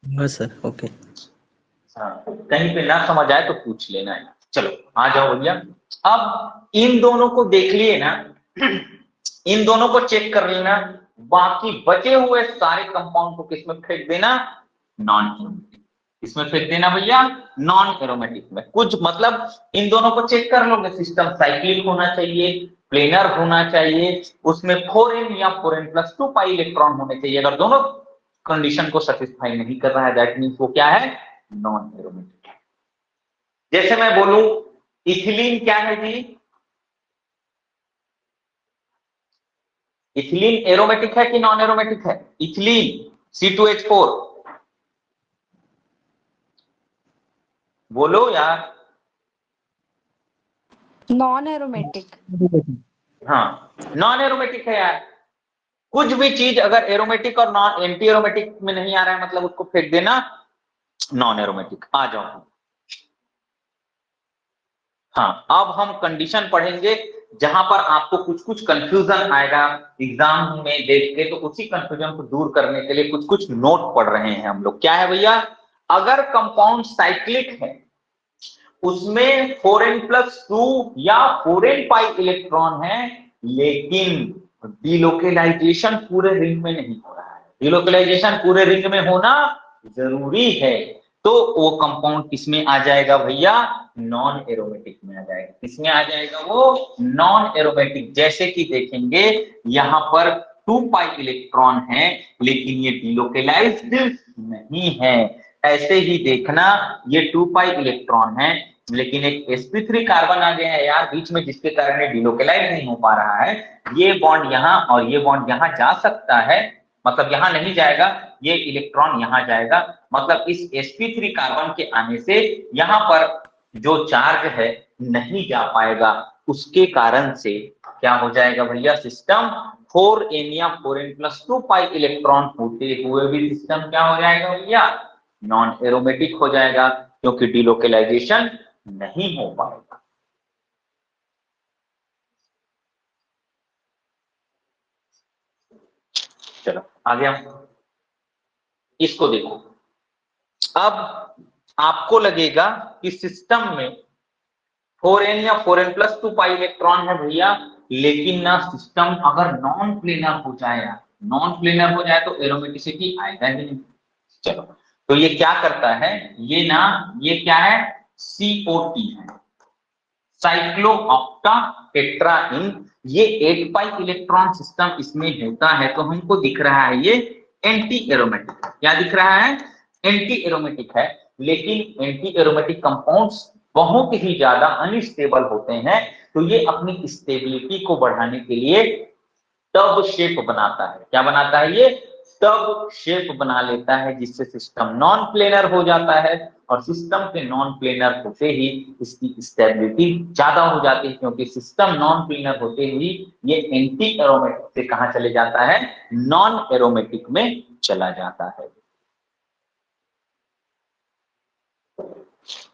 हाँ सर, ओके। हाँ, कहीं पे ना समझ आए तो पूछ लेना है। चलो आ जाओ भैया। अब इन दोनों को देख लिए ना, इन दोनों को चेक कर लेना, बाकी बचे हुए सारे कंपाउंड को किसमें फेंक देना, नॉन एरोमेटिक। इसमें फेंक देना भैया नॉन एरोमेटिक में। कुछ मतलब इन दोनों को चेक कर लोगे, सिस्टम साइक्लिक होना चाहिए, प्लेनर होना चाहिए, उसमें 4n या 4n+2 पाई इलेक्ट्रॉन होने चाहिए। अगर दोनों कंडीशन को सेटिस्फाई नहीं कर रहा है, दैट मीन्स वो क्या है, नॉन एरोमेटिक है। जैसे मैं बोलूं इथिलीन क्या है जी, इथिलीन एरोमेटिक है कि नॉन एरोमेटिक है? इथिलीन C2H4 बोलो यार। Non aromatic. हाँ नॉन एरोमेटिक है यार। कुछ भी चीज अगर एरोमेटिक और नॉन एंटी एरोमेटिक में नहीं आ रहा है मतलब उसको फेंक देना नॉन एरोमेटिक। आ जाओ। हाँ अब हम कंडीशन पढ़ेंगे जहां पर आपको कुछ कुछ कंफ्यूजन आएगा एग्जाम में देख के, तो उसी कंफ्यूजन को दूर करने के लिए कुछ कुछ नोट पढ़ रहे हैं हम लोग। क्या है भैया, अगर कंपाउंड साइक्लिक है उसमें 4n+2 या 4n पाई इलेक्ट्रॉन है, लेकिन डिलोकेलाइजेशन पूरे रिंग में नहीं हो रहा है। डिलोकेलाइजेशन पूरे रिंग में होना जरूरी है, तो वो कंपाउंड किसमें आ जाएगा भैया, नॉन एरोमेटिक में आ जाएगा। किसमें आ जाएगा वो, नॉन एरोमेटिक। जैसे कि देखेंगे यहां पर 2 पाई इलेक्ट्रॉन है लेकिन ये डिलोकेलाइज्ड नहीं है। ऐसे ही देखना ये 2 पाई इलेक्ट्रॉन है लेकिन एक sp3 कार्बन आ गया है यार बीच में, जिसके कारण ये डिलोकेलाइज नहीं हो पा रहा है। ये बॉन्ड यहां और ये बॉन्ड यहां जा सकता है, मतलब यहां नहीं जाएगा, ये इलेक्ट्रॉन यहां जाएगा। मतलब इस sp3 कार्बन के आने से यहां पर जो चार्ज है नहीं जा पाएगा, उसके कारण से क्या हो जाएगा भैया, सिस्टम 4n या 4n+2 पाई इलेक्ट्रॉन होते हुए भी सिस्टम क्या हो जाएगा भैया, नॉन एरोमेटिक हो जाएगा, क्योंकि डिलोकेलाइजेशन नहीं हो पाएगा। चलो आगे हम इसको देखो। अब आपको लगेगा कि सिस्टम में 4n या 4n+2 पाई इलेक्ट्रॉन है भैया, लेकिन ना सिस्टम अगर नॉन प्लेनर हो जाए, नॉन प्लेनर हो जाए तो एरोमेटिसिटी आएगा ही नहीं। चलो तो ये क्या करता है, ये ना ये क्या है, COT है, साइक्लोऑक्टा टेट्राइन। ये 8 पाई इलेक्ट्रॉन सिस्टम इसमें होता है, तो हमको दिख रहा है ये एंटी एरोमेटिक। क्या दिख रहा है, एंटी एरोमेटिक है। लेकिन एंटी एरोमेटिक कंपाउंड्स बहुत ही ज्यादा अनस्टेबल होते हैं, तो ये अपनी स्टेबिलिटी को बढ़ाने के लिए टब शेप बनाता है। क्या बनाता है ये, टब शेप बना लेता है, जिससे सिस्टम नॉन प्लेनर हो जाता है। और सिस्टम के नॉन प्लेनर होते ही इसकी स्टेबिलिटी ज्यादा हो जाती है, क्योंकि सिस्टम नॉन प्लेनर होते ही ये एंटी एरोमेटिक से कहां चले जाता है, नॉन एरोमेटिक में चला जाता है।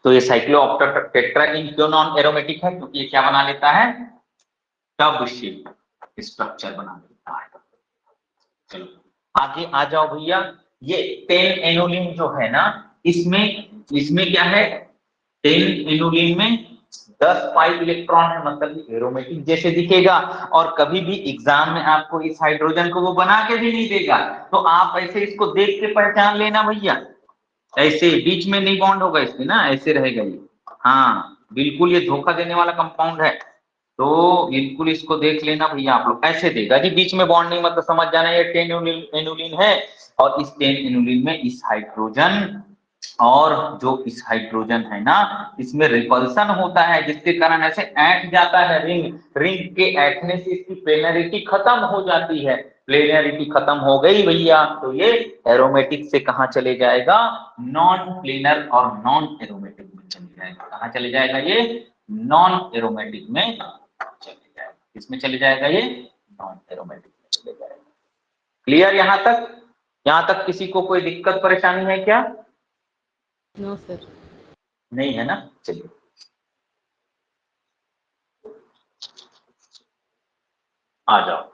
तो ये साइक्लोऑक्टेट टेट्राइन क्यों नॉन एरोमेटिक है? क्योंकि ये क्या बना लेता है? टब शेप स्ट्रक्चर बना लेता है। चलो आगे आ जाओ भैया। ये 10 एनोलिन जो है ना, इसमें क्या है? 10 एनोलिन में 10 पाई इलेक्ट्रॉन है, मतलब एरोमेटिक जैसे दिखेगा। और कभी भी एग्जाम में आपको इस हाइड्रोजन को वो बना के भी नहीं देगा, तो आप ऐसे इसको देख के पहचान लेना भैया। ऐसे बीच में नहीं बॉन्ड होगा इसके ना, ऐसे रहेगा ये। हाँ बिल्कुल, ये धोखा देने वाला कंपाउंड है, तो बिल्कुल इसको देख लेना भैया आप लोग। ऐसे देगा जी, बीच में बॉन्ड नहीं, मतलब समझ जाना ये 10 एनुलिन है। और इस 10 एनुलिन में इस हाइड्रोजन, और जो इस हाइड्रोजन है ना, इसमें रिपल्सन होता है, जिसके कारण ऐसे ऐंठ जाता है रिंग। रिंग के ऐंठने से इसकी प्लेनरिटी खत्म हो जाती है। प्लेनरिटी खत्म हो गई भैया, तो ये एरोमेटिक से कहां चले जाएगा? नॉन प्लेनर और नॉन एरोमेटिक में चले जाएगा। कहां चले जाएगा ये? नॉन एरोमेटिक में चले जाएगा। किसमें चले जाएगा ये? नॉन एरोमेटिक में चले जाएगा। क्लियर यहां तक? यहां तक किसी को कोई दिक्कत परेशानी है क्या? No sir. नहीं है ना? चलिए आ जाओ।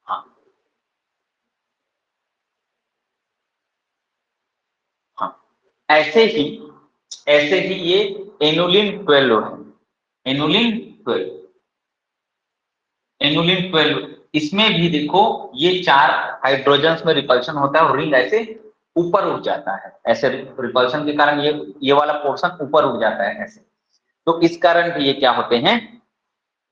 हाँ हाँ, ऐसे ही ये एनुलिन 12 है। एनुलिन 12 इसमें भी देखो, ये 4 हाइड्रोजन में रिपल्शन होता है और रिंग ऐसे ऊपर उठ जाता है। ऐसे रिपल्शन के कारण ये वाला पोर्शन ऊपर उठ जाता है ऐसे। तो इस कारण भी ये क्या होते हैं?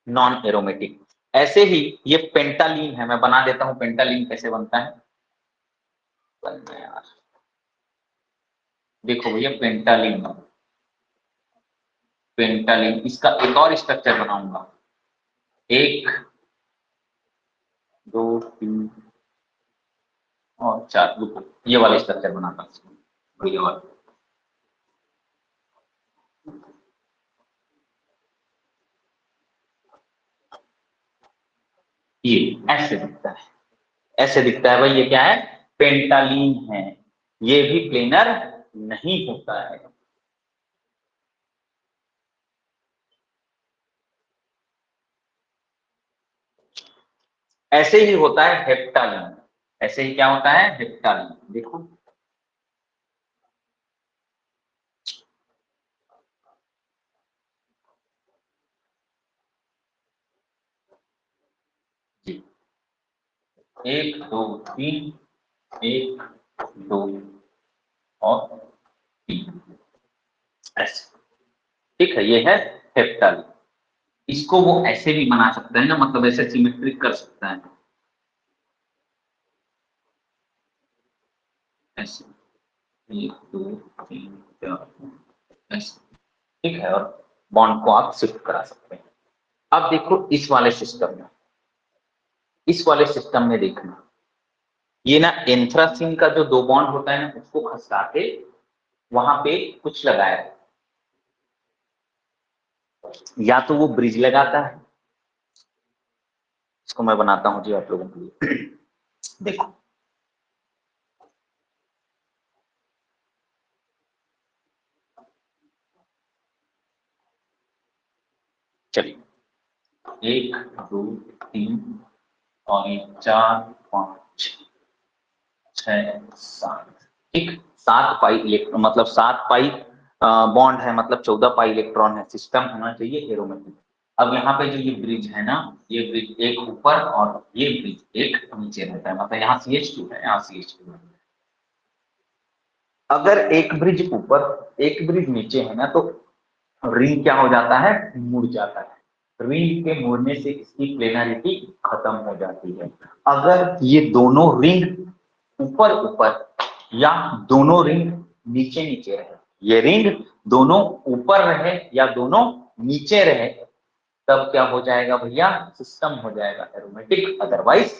Non aromatic. ऐसे ही ये पेंटालीन है, मैं बना देता हूं पेंटालीन कैसे बनता है। यार देखो भैया, पेंटालीन इसका एक और स्ट्रक्चर बनाऊंगा। 1 2 3 और 4, रुको ये वाला स्ट्रक्चर बनाता हूं। ये वाला, ये ऐसे दिखता है। ऐसे दिखता है भाई, ये क्या है? पेंटालीन है। ये भी प्लेनर नहीं होता है। ऐसे ही होता है हेप्टालीन। ऐसे ही क्या होता है? हेप्टालीन। देखो जी, 1 2 3, 1 2 और 3, ऐसे। ठीक है, ये है हेप्टालीन। इसको वो ऐसे भी बना सकता है ना, मतलब ऐसे सिमेट्रिक कर सकता है ऐसे। 1 2 3 4 ऐसे। ठीक है, और बॉन्ड को आप शिफ्ट करा सकते हैं। अब देखो इस वाले सिस्टम में, देखना, ये ना एंथ्रासीन का जो 2 बॉन्ड होता है ना, उसको खसका के वहां पे कुछ लगाया है। या तो वो ब्रिज लगाता है, इसको मैं बनाता हूं जी आप लोगों के लिए। देखो चलिए, 1 2 3 और ये 4 5 6 7। ठीक, 7 पाई इलेक्ट्रॉन, मतलब 7 पाई बॉन्ड है, मतलब 14 पाई इलेक्ट्रॉन है। सिस्टम होना चाहिए एरोमेटिक। अब यहाँ पे जो ये ब्रिज है ना, ये ब्रिज एक ऊपर और ये ब्रिज एक नीचे रहता है, मतलब यहाँ CH2 है, यहाँ CH2 है। अगर एक ब्रिज ऊपर एक ब्रिज नीचे है ना, तो रिंग क्या हो जाता है? मुड़ जाता है। रिंग के मुड़ने से इसकी प्लेनरिटी खत्म हो जाती है। अगर ये दोनों रिंग ऊपर ऊपर या दोनों रिंग नीचे नीचे रहे, ये रिंग दोनों ऊपर रहे या दोनों नीचे रहे, तब क्या हो जाएगा भैया? सिस्टम हो जाएगा एरोमेटिक। अदरवाइज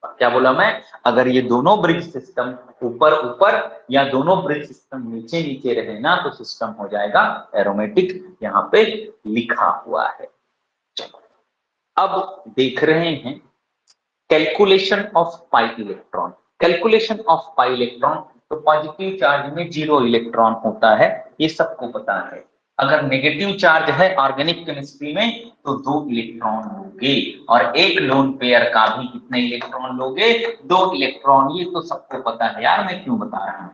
क्या बोला मैं? अगर ये दोनों ब्रिज सिस्टम ऊपर ऊपर या दोनों ब्रिज सिस्टम नीचे नीचे रहे ना, तो सिस्टम हो जाएगा एरोमेटिक। यहाँ पे लिखा हुआ है। चलो अब देख रहे हैं calculation of pi electron. Calculation of pi electron तो पॉजिटिव चार्ज में 0 इलेक्ट्रॉन होता है, ये सबको पता है। अगर नेगेटिव चार्ज है ऑर्गेनिक केमिस्ट्री में तो 2 इलेक्ट्रॉन लोगे, और एक लोन पेयर का भी कितने इलेक्ट्रॉन लोगे, 2 इलेक्ट्रॉन। ये तो सबको पता है यार, मैं क्यों बता रहा हूं,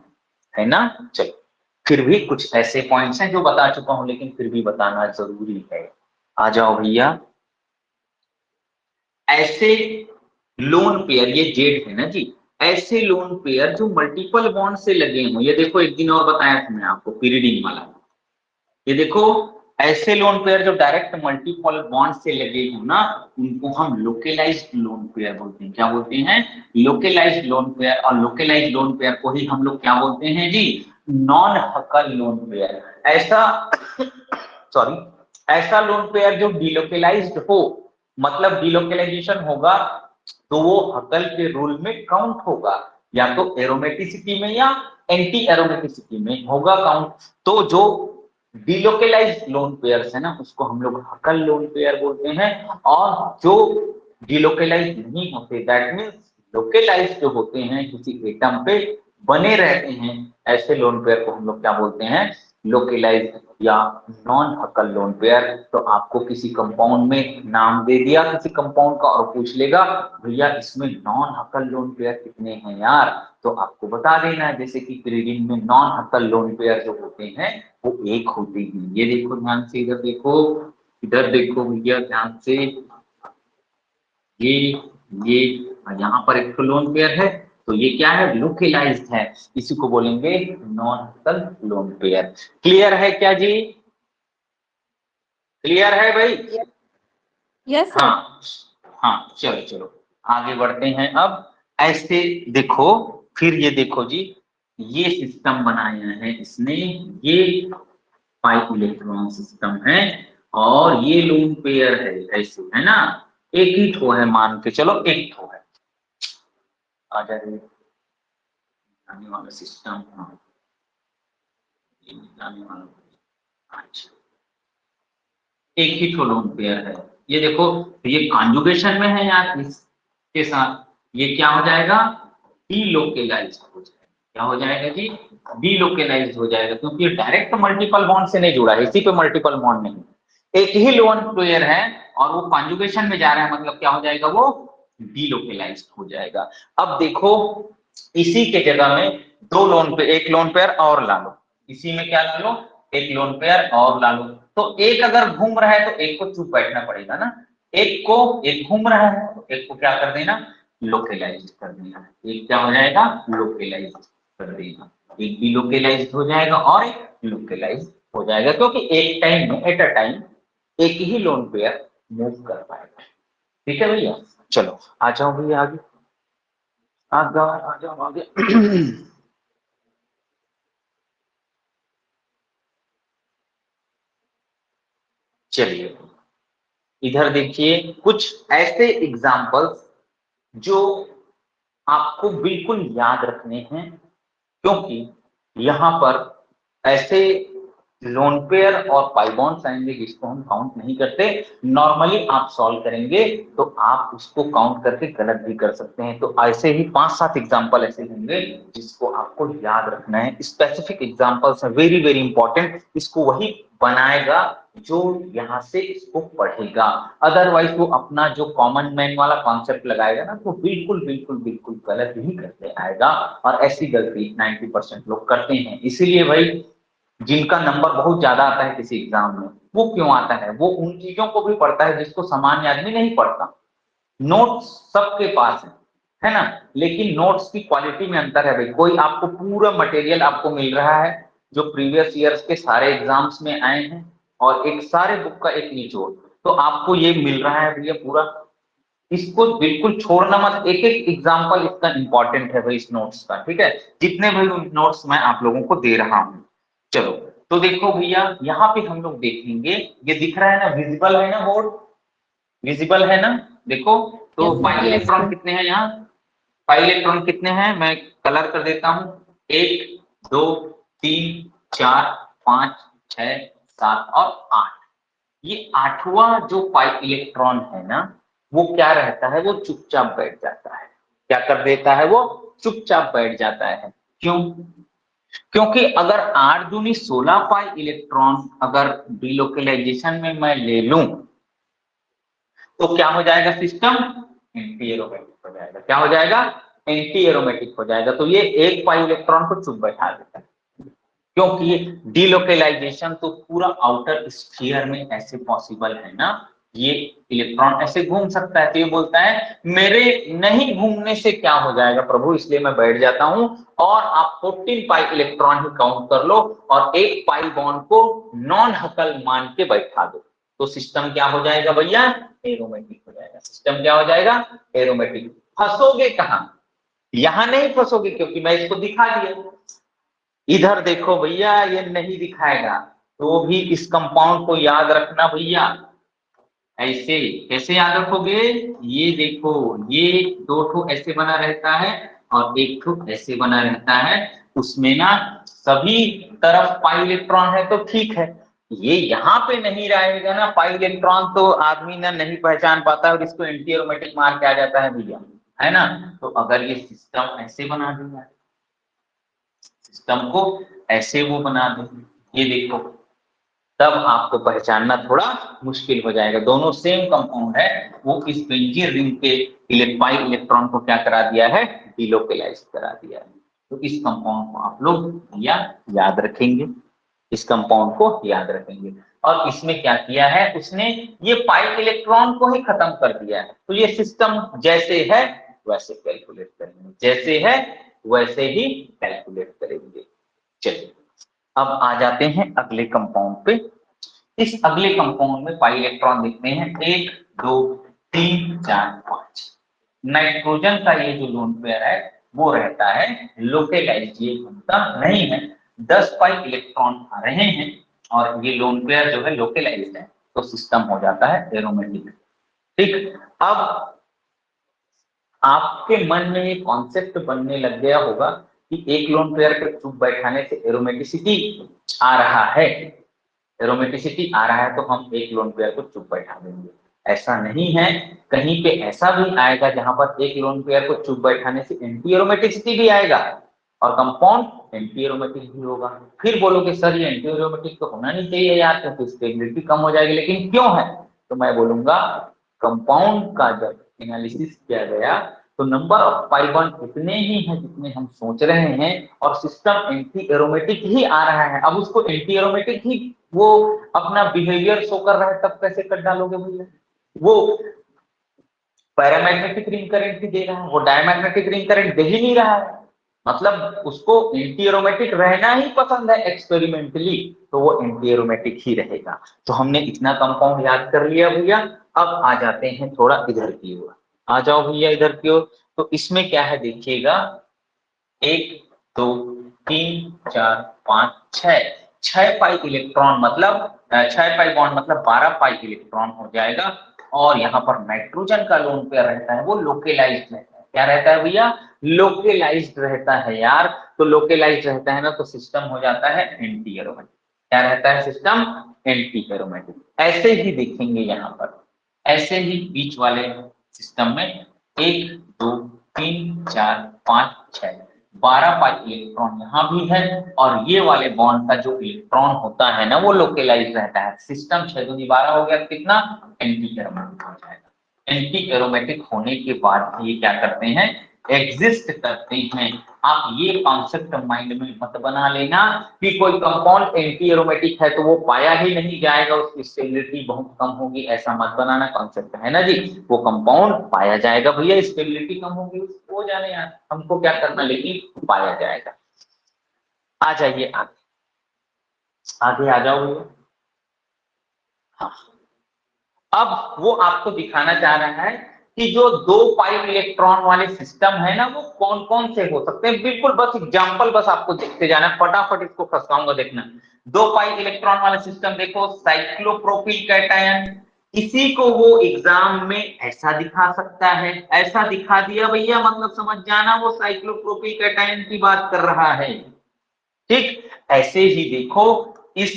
है ना। चलो, फिर भी कुछ ऐसे पॉइंट्स हैं जो बता चुका हूं, लेकिन फिर भी बताना जरूरी है। आ जाओ भैया, ऐसे लोन पेयर, ये जेड है ना जी, ऐसे लोन पेयर जो मल्टीपल बॉन्ड से लगे हों, ये देखो एक दिन और बताया था मैं आपको पिरिडिन वाला, ये देखो ऐसे लोन पेयर जो डायरेक्ट मल्टीपल बॉन्ड से लगे हो ना, उनको हम लोकेलाइज्ड लोन पेयर बोलते हैं। क्या बोलते हैं, लोकेलाइज्ड लोन पेयर। और लोकेलाइज्ड लोन पेयर को ही हम लोग क्या बोलते हैं जी, नॉन हकल लोन पेयर। ऐसा सॉरी, ऐसा लोन पेयर जो डिलोकेलाइज्ड हो, मतलब डिलोकेलाइजेशन होगा तो वो हकल के रूल में काउंट होगा, या तो एरोमेटिसिटी में या एंटी एरोमेटिसिटी में होगा काउंट। तो जो डिलोकेलाइज्ड लोन पेयर्स है ना, उसको हम लोग हकल लोन पेयर बोलते हैं। और जो डिलोकेलाइज्ड नहीं होते, दैट मींस लोकेलाइज्ड जो होते हैं, किसी एटम पे बने रहते हैं, ऐसे लोन पेयर को हम लोग क्या बोलते हैं, लोकेलाइज्ड या नॉन हकल लोन पेयर। तो आपको किसी कंपाउंड में नाम दे दिया किसी कंपाउंड का, और पूछ लेगा भैया इसमें नॉन हकल लोन पेयर कितने हैं यार, तो आपको बता देना है। जैसे कि पिरिडिन में नॉन हकल लोन पेयर जो होते हैं वो 1 होते हैं। ये देखो ध्यान से, इधर देखो, इधर देखो भैया ध्यान से, ये और यहाँ पर एक लोन पेयर है, तो ये क्या है, लोकेलाइज्ड है, इसी को बोलेंगे नॉन हकल लोन पेयर। क्लियर है क्या जी, क्लियर है भाई। Yes sir. हाँ हाँ, चलो चलो आगे बढ़ते हैं। अब ऐसे देखो, फिर ये देखो जी, ये सिस्टम बनाया है इसने, ये 5 इलेक्ट्रॉन सिस्टम है, और ये लोन पेयर है ऐसे, है ना, एक ही ठो है, मान के चलो एक ठो है। आ जाए आने वाला सिस्टम, हाँ ये निकालने वाला, अच्छा एक ही ठो लोन पेयर है। ये देखो, ये कॉन्जुगेशन में है यार इसके साथ, ये क्या हो जाएगा, डीलोकेलाइज्ड हो जाएगा। क्या हो जाएगा जी, डीलोकेलाइज्ड हो जाएगा, क्योंकि ये डायरेक्ट मल्टीपल बॉन्ड से नहीं जुड़ा है, इसी पे मल्टीपल बॉन्ड नहीं, एक ही लोन पेयर है और वो कॉन्जुगेशन में जा रहा है, मतलब क्या हो जाएगा, वो डीलोकेलाइज्ड हो जाएगा। अब देखो, इसी के जगह में 2 लोन पे, एक लोन पेयर और ला लो, इसी में क्या ला लो, एक लोन पेयर और ला लो। तो एक अगर घूम रहा है तो एक को चुप बैठना पड़ेगा ना, एक घूम रहा है तो एक को क्या कर देना, लोकेलाइज कर देना। एक क्या हो जाएगा, लोकेलाइज कर देना, एक भी लोकेलाइज हो जाएगा और एक लोकेलाइज हो जाएगा, क्योंकि एक टाइम में, एट अ टाइम, एक ही लोन पेयर मूव कर पाएगा। ठीक है भैया, चलो आ जाओ भैया आगे, आ जाओ आगे। चलिए इधर देखिए, कुछ ऐसे एग्जाम्पल्स जो आपको बिल्कुल याद रखने हैं, क्योंकि यहाँ पर ऐसे लोन पेयर और पाई बॉन्ड्स आएंगे जिसको हम काउंट नहीं करते। नॉर्मली आप सॉल्व करेंगे तो आप उसको काउंट करके गलत भी कर सकते हैं। तो ऐसे ही 5-7 एग्जांपल ऐसे होंगे जिसको आपको याद रखना है। स्पेसिफिक एग्जांपल्स है, वेरी वेरी इंपॉर्टेंट। इसको वही बनाएगा जो यहाँ से इसको पढ़ेगा, अदरवाइज वो अपना जो कॉमन मैन वाला कॉन्सेप्ट लगाएगा ना, तो बिल्कुल बिल्कुल बिल्कुल गलत ही करते आएगा। और ऐसी गलती 90% लोग करते हैं। इसीलिए भाई जिनका नंबर बहुत ज्यादा आता है किसी एग्जाम में, वो क्यों आता है, वो उन चीजों को भी पढ़ता है जिसको सामान्य आदमी नहीं पढ़ता। नोट्स सबके पास है ना, लेकिन नोट्स की क्वालिटी में अंतर है भाई। कोई आपको पूरा मटेरियल आपको मिल रहा है जो प्रीवियस ईयर्स के सारे एग्जाम्स में आए हैं, और एक सारे बुक का एक निचोड़, तो आपको ये मिल रहा है भैया पूरा, इसको बिल्कुल छोड़ना मत। एक एक एग्जाम्पल इसका इंपॉर्टेंट है भाई इस नोट्स का, ठीक है, जितने भाई नोट्स मैं आप लोगों को दे रहा हूं। चलो तो देखो भैया, यहाँ पे हम लोग देखेंगे, ये दिख रहा है ना, विजिबल है ना बोर्ड, विजिबल है ना, देखो। तो Yes, 5 sir. इलेक्ट्रॉन कितने हैं यहाँ, 5 इलेक्ट्रॉन कितने हैं, मैं कलर कर देता हूँ, 1 2 3 4 5 6 7 और 8। ये 8वां जो 5 इलेक्ट्रॉन है ना, वो क्या रहता है, वो चुपचाप बैठ जाता है। क्या कर देता है, वो चुपचाप बैठ जाता है। क्यों? क्योंकि अगर 8 दूनी 16 पाई इलेक्ट्रॉन अगर डिलोकेलाइजेशन में मैं ले लूं तो क्या हो जाएगा सिस्टम? एंटी एरोमेटिक हो जाएगा। क्या हो जाएगा? एंटी एरोमेटिक हो जाएगा। तो ये 1 पाई इलेक्ट्रॉन को चुप बैठा देता है, क्योंकि डिलोकेलाइजेशन तो पूरा आउटर स्फीयर में ऐसे पॉसिबल है ना, ये इलेक्ट्रॉन ऐसे घूम सकता है। तो ये बोलता है मेरे नहीं घूमने से क्या हो जाएगा प्रभु, इसलिए मैं बैठ जाता हूं और आप 14 पाई इलेक्ट्रॉन ही काउंट कर लो और 1 पाई बॉन्ड को नॉन हकल मान के बैठा दो। तो सिस्टम क्या हो जाएगा भैया? एरोमेटिक हो जाएगा। सिस्टम क्या हो जाएगा? एरोमेटिक। फंसोगे कहां? यहां नहीं फंसोगे, क्योंकि मैं इसको दिखा दिया। इधर देखो भैया, ये नहीं दिखाएगा, तो भी इस कंपाउंड को याद रखना भैया। ऐसे कैसे याद रखोगे? ये देखो, ये 2 ठो ऐसे बना रहता है और 1 ठो ऐसे बना रहता है। उसमें ना सभी तरफ पाई इलेक्ट्रॉन है तो ठीक है, ये यहाँ पे नहीं रहेगा ना पाई इलेक्ट्रॉन, तो आदमी ना नहीं पहचान पाता और इसको एंटी एरोमेटिक मार के आ जाता है भैया, है ना। तो अगर ये सिस्टम ऐसे बना दिया, सिस्टम को ऐसे वो बना दो, ये देखो, तब आपको पहचानना थोड़ा मुश्किल हो जाएगा। दोनों सेम कंपाउंड है, वो इस बेंजीन रिंग के पाई इलेक्ट्रॉन को क्या करा दिया है? डिलोकेलाइज करा दिया है। तो इस कंपाउंड को आप लोग याद रखेंगे, इस कंपाउंड को याद रखेंगे। और इसमें क्या किया है उसने? ये पाई इलेक्ट्रॉन को ही खत्म कर दिया है। तो ये सिस्टम जैसे है वैसे कैलकुलेट करेंगे, जैसे है वैसे ही कैलकुलेट करेंगे। चलिए अब आ जाते हैं अगले कंपाउंड पे। इस अगले कंपाउंड में पाई इलेक्ट्रॉन दिखते हैं 1 2 3 4 5। नाइट्रोजन का ये जो लोन पेयर है वो रहता है लोकेलाइज, ये घूमता नहीं है। 10 पाई इलेक्ट्रॉन आ रहे हैं और ये लोन पेयर जो है लोकेलाइज्ड है, तो सिस्टम हो जाता है एरोमेटिक। ठीक, अब आपके मन में ये कॉन्सेप्ट बनने लग गया होगा कि एक लोन पेयर को चुप बैठाने से एरोमेटिसिटी आ रहा है, एरोमेटिसिटी आ रहा है तो हम एक लोन पेयर को चुप बैठा देंगे। ऐसा नहीं है, कहीं पे ऐसा भी आएगा जहां पर एक लोन पेयर को चुप बैठाने से एंटी एरोमेटिसिटी भी आएगा और कंपाउंड एंटी एरोमेटिक भी होगा। फिर बोलोगे सर ये एंटी एरोमेटिक तो होना नहीं चाहिए यार, क्योंकि स्टेबिलिटी कम हो जाएगी, लेकिन क्यों है? तो मैं बोलूंगा कंपाउंड का जब एनालिसिस किया गया तो नंबर ऑफ पाई बॉन्ड इतने ही हैं जितने हम सोच रहे हैं और सिस्टम एंटी एरोमेटिक ही आ रहा है। अब उसको एंटी एरोमेटिक ही वो अपना बिहेवियर शो कर रहा है, तब कैसे कर डालोगे भैया? वो पैरामैग्नेटिक रिंग करंट ही दे रहा है, वो डायमैग्नेटिक रिंग करंट दे ही नहीं रहा है, मतलब उसको एंटी एरोमेटिक रहना ही पसंद है एक्सपेरिमेंटली, तो वो एंटी एरोमेटिक ही रहेगा। तो हमने इतना कंपाउंड याद कर लिया भैया। अब आ जाते हैं थोड़ा इधर की ओर, आ जाओ भैया इधर की ओर। तो इसमें क्या है देखिएगा, 1 2 3 4 5 6, 6 पाई इलेक्ट्रॉन मतलब 6 पाई बॉन्ड मतलब 12 पाई इलेक्ट्रॉन हो जाएगा। और यहाँ पर नाइट्रोजन का लोन पेयर रहता है वो लोकेलाइज्ड रहता है। क्या रहता है भैया? लोकेलाइज्ड रहता है यार। तो लोकेलाइज्ड रहता है ना, तो सिस्टम हो जाता है एंटी एरोमेटिक। क्या रहता है सिस्टम? Anti aromatic. ऐसे ही देखेंगे यहाँ पर, ऐसे ही बीच वाले सिस्टम में 1 2 3 4 5 6 12 पाई इलेक्ट्रॉन यहाँ भी है और ये वाले बॉन्ड का जो इलेक्ट्रॉन होता है ना वो लोकेलाइज रहता है। सिस्टम 6 दूनी 12 हो गया, कितना? एंटी एरोमेटिक हो जाएगा। एंटी एरोमेटिक होने के बाद ये क्या करते हैं? एग्जिस्ट करते हैं। आप ये कॉन्सेप्ट माइंड में मत बना लेना कि कोई कंपाउंड एंटी एरोमेटिक है तो वो पाया ही नहीं जाएगा, उसकी स्टेबिलिटी बहुत कम होगी, ऐसा मत बनाना। कॉन्सेप्ट है ना जी, वो कंपाउंड पाया जाएगा भैया, स्टेबिलिटी कम होगी हो जाने यार, हमको क्या करना, लेकिन पाया जाएगा। आ जाइए आगे, आगे आ जाओ भैया। हाँ, अब वो आपको दिखाना चाह रहा है कि जो 2 पाई इलेक्ट्रॉन वाले सिस्टम है ना वो कौन कौन से हो सकते हैं। बिल्कुल बस एग्जांपल बस आपको देखते जाना, फटाफट इसको खसकाऊंगा देखना। 2 पाई इलेक्ट्रॉन वाला सिस्टम देखो, साइक्लोप्रोपिल कैटायन, इसी को वो एग्जाम में ऐसा दिखा सकता है, ऐसा दिखा दिया भैया मतलब समझ जाना वो साइक्लोप्रोपिल कैटायन की बात कर रहा है। ठीक, ऐसे ही देखो इस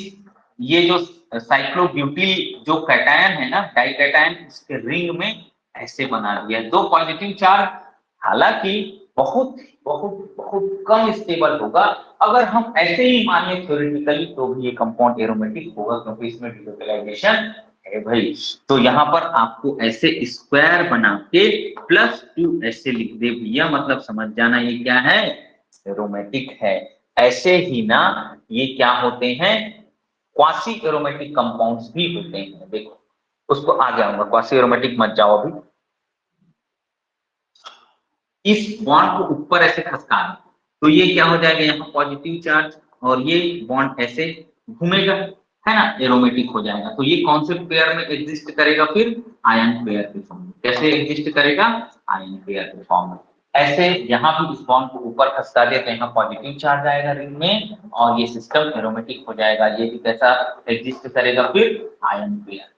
ये जो साइक्लोब्यूटिल जो कैटायन है ना, डाई कैटायन, इसके रिंग में ऐसे बना दिया 2 पॉजिटिव चार्ज। हालांकि बहुत बहुत बहुत कम स्टेबल होगा। अगर हम ऐसे ही माने थ्योरेटिकली तो भी ये कंपाउंड एरोमेटिक होगा, क्योंकि इसमें डिलोकेलाइजेशन है भाई। तो यहाँ पर आपको ऐसे स्क्वायर बना के +2 ऐसे लिख दे भैया, मतलब समझ जाना ये क्या है, एरोमेटिक है। ऐसे ही ना ये क्या होते हैं, क्वासी एरोमेटिक कंपाउंड्स भी होते हैं। देखो उसको आगे आऊंगा, क्वासी एरोमेटिक मत जाओ अभी। इस बॉन्ड को ऊपर ऐसे खसका दो तो ये क्या हो जाएगा, यहाँ पॉजिटिव चार्ज, और ये बॉन्ड ऐसे घूमेगा, है ना, एरोमेटिक हो जाएगा। तो ये कौन से पेयर में एग्जिस्ट करेगा, फिर आयन पेयर के फॉर्म में। कैसे एग्जिस्ट करेगा, आयन पेयर के फॉर्म में। ऐसे यहाँ भी इस बॉन्ड को ऊपर खसका दे तो यहाँ पॉजिटिव चार्ज आएगा रिंग में, और ये सिस्टम एरोमेटिक हो जाएगा। ये भी कैसा एग्जिस्ट करेगा, फिर आयन पेयर।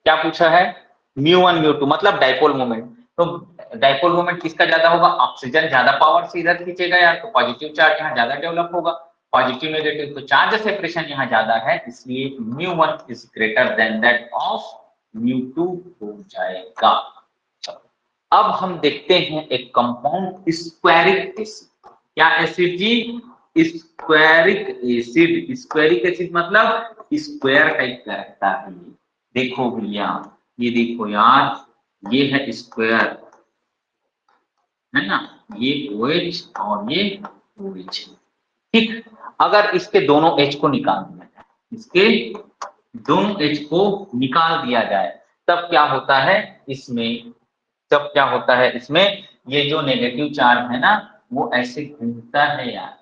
क्या पूछा है, μ1 μ2 मतलब डाइपोल मोमेंट। तो डाइपोल मोमेंट किसका ज्यादा होगा, ऑक्सीजन ज्यादा पावर से इधर खींचेगा यार, तो पॉजिटिव चार्ज यहाँ ज्यादा डेवलप होगा। पॉजिटिव नेगेटिव तो चार्ज सेपरेशन यहाँ ज्यादा है, इसलिए μ1 is greater than that of μ2 हो जाएगा। अब हम देखते हैं एक कंपाउंड स्क्वायरिक एसिड। क्या एसिड जी, स्क्वायरिक एसिड। स्क्वायरिक एसिड मतलब स्क्वायर टाइप का रहता है। देखो भैया, ये देखो यार, ये है स्क्वायर, है ना, ये OH और ये OH, ठीक। अगर इसके दोनों H को निकाल दिया जाए, इसके दोनों H को निकाल दिया जाए, तब क्या होता है इसमें, तब क्या होता है इसमें, ये जो नेगेटिव चार्ज है ना वो ऐसे घूमता है यार।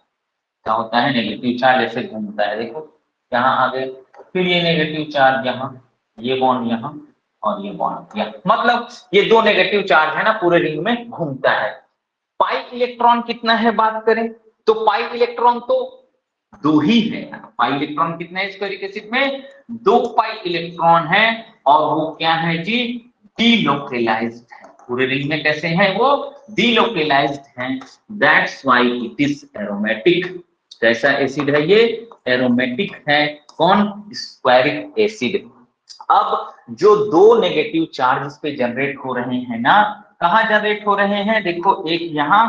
क्या होता है, नेगेटिव चार्ज ऐसे घूमता है, देखो यहाँ आ गए, फिर ये नेगेटिव चार्ज यहाँ, ये बॉन्ड यहाँ और ये बॉन्ड यहाँ, मतलब ये दो नेगेटिव चार्ज है ना पूरे रिंग में घूमता है। पाई इलेक्ट्रॉन कितना है बात करें तो पाई इलेक्ट्रॉन तो दो ही है। पाई इलेक्ट्रॉन कितना है स्क्वायरिक एसिड में, 2 पाई इलेक्ट्रॉन है, और वो क्या है जी, डीलोकेलाइज्ड है। पूरे रिंग में कैसे हैं वो, डीलोकेलाइज्ड हैं। That's why it is aromatic. कैसा एसिड है ये, एरोमेटिक है। कौन, स्क्वायरिक एसिड। अब जो दो नेगेटिव चार्ज इस पे जनरेट हो रहे हैं ना, कहाँ जनरेट हो रहे हैं, देखो एक यहाँ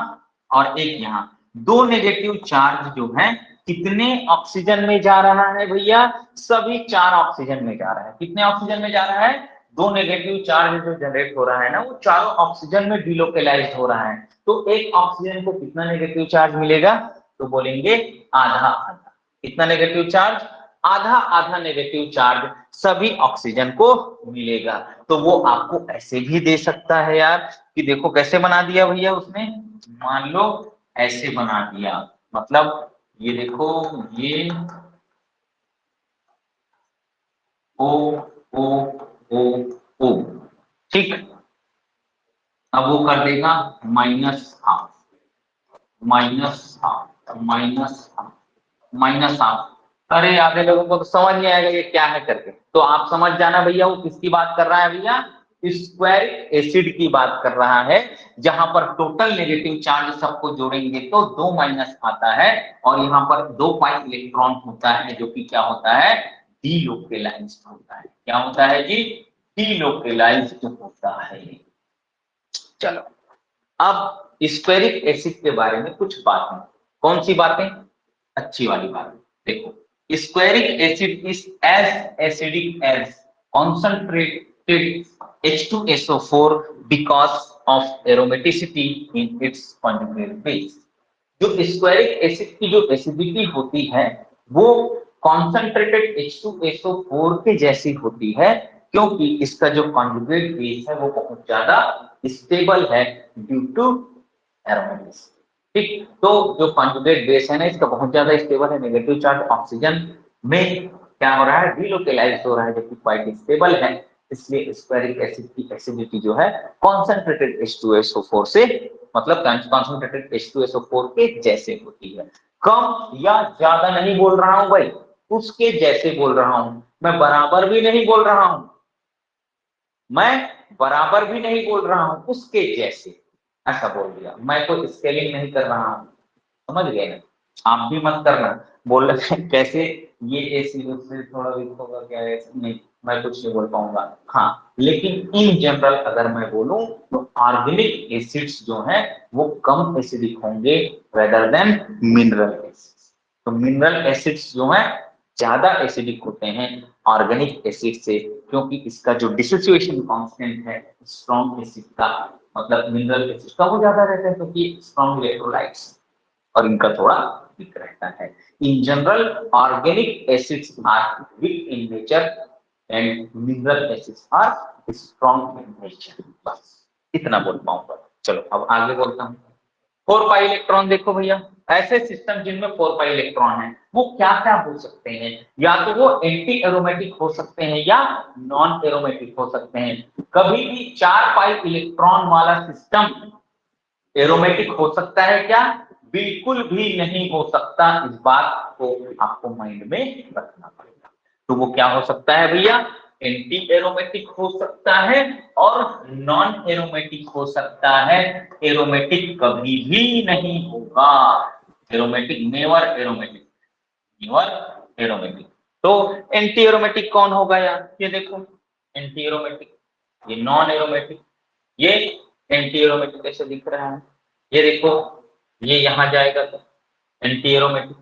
और एक यहाँ। दो नेगेटिव चार्ज जो है कितने ऑक्सीजन में जा रहा है भैया, सभी 4 ऑक्सीजन में जा रहा है। कितने ऑक्सीजन में जा रहा है, दो नेगेटिव चार्ज जो जनरेट हो रहा है ना वो चारों ऑक्सीजन में डिलोकेलाइज्ड हो रहा है। तो एक ऑक्सीजन को कितना नेगेटिव चार्ज मिलेगा, तो बोलेंगे आधा आधा। कितना नेगेटिव चार्ज, आधा आधा नेगेटिव चार्ज सभी ऑक्सीजन को मिलेगा। तो वो आपको ऐसे भी दे सकता है यार, कि देखो कैसे बना दिया भैया उसने, मान लो ऐसे बना दिया, मतलब ये देखो ये O O O O, ठीक। अब वो कर देगा -½ -½ अरे आधे लोगों को तो समझ नहीं आएगा ये क्या है करके, तो आप समझ जाना भैया वो किसकी बात कर रहा है भैया, स्क्वायरिक एसिड की बात कर रहा है। जहां पर टोटल नेगेटिव चार्ज सबको जोड़ेंगे तो 2 माइनस आता है, और यहाँ पर 2 पाई इलेक्ट्रॉन होता है, जो कि क्या होता है, डीलोकेलाइज्ड होता है। क्या होता है जी, डीलोकेलाइज्ड होता है। चलो अब स्क्वायरिक एसिड के बारे में कुछ बातें। कौन सी बातें, अच्छी वाली बात। देखो squaric acid is as acidic as concentrated H2SO4 because of aromaticity in its conjugate base। जो स्क्वायरिक एसिड की जो एसिडिटी होती है वो कॉन्सेंट्रेटेड H2SO4 के जैसी होती है, क्योंकि इसका जो कॉन्जुगेट बेस है वो बहुत ज्यादा स्टेबल है ड्यू टू एरोमेटिसिटी। ठीक, तो जो कॉन्जुगेट बेस है ना इसका बहुत ज्यादा स्टेबल है, नेगेटिव चार्ज ऑक्सीजन में क्या हो रहा है, डीलोकेलाइज हो रहा है, जो कि क्वाइट स्टेबल है। इसलिए स्क्वायरिक एसिड की एसिडिटी जो है कॉन्सेंट्रेटेड H2SO4 से, मतलब कॉन्सेंट्रेटेड H2SO4 के जैसे होती है। कम या ज्यादा नहीं बोल रहा हूं भाई, उसके जैसे बोल रहा हूं। मैं बराबर भी नहीं बोल रहा हूं, मैं बराबर भी नहीं बोल रहा हूं, उसके जैसे ऐसा बोल दिया। मैं कोई स्केलिंग नहीं कर रहा हूं, समझ गए ना, आप भी मत करना। बोल रहे कैसे ये एसिड उससे थोड़ा वीक होगा क्या है, नहीं मैं कुछ नहीं बोल पाऊंगा। हाँ, लेकिन इन जनरल अगर मैं बोलूं तो ऑर्गेनिक एसिड्स जो हैं वो कम एसिडिक होंगे रेदर देन मिनरल एसिड्स। तो मिनरल एसिड्स जो हैं ज्यादा एसिडिक होते हैं ऑर्गेनिक एसिड से, क्योंकि इसका जो डिसोसिएशन कांस्टेंट है स्ट्रॉन्ग एसिड का, मतलब मिनरल एसिड का, वो ज्यादा रहता है क्योंकि स्ट्रॉन्ग इलेक्ट्रोलाइट्स, और इनका थोड़ा वीक रहता है। In general organic acids are weak in nature and mineral acids are strong in nature. बस इतना बोल पाऊंगा। चलो अब आगे बोलता हूँ। 4 पाई इलेक्ट्रॉन देखो भैया, ऐसे सिस्टम जिनमें 4 पाई इलेक्ट्रॉन है वो क्या क्या हो सकते हैं, या तो वो एंटी एरोमेटिक हो सकते हैं या नॉन एरोमेटिक हो सकते हैं। कभी भी 4 पाई इलेक्ट्रॉन वाला सिस्टम एरोमेटिक हो सकता है क्या? बिल्कुल भी नहीं हो सकता। इस बात को आपको माइंड में रखना पड़ेगा। तो वो क्या हो सकता है भैया? एंटी एरोमेटिक हो सकता है और नॉन एरोमेटिक हो सकता है। एरोमेटिक कभी भी नहीं होगा। Aromatic never aromatic, never aromatic. तो एंटी एरोमेटिक कौन होगा यार? ये देखो एंटी एरोमेटिक, ये नॉन एरोमेटिक, ये एंटी एरोमेटिक कैसे दिख रहा है, ये देखो ये यहां जाएगा तो एंटी एरोमेटिक।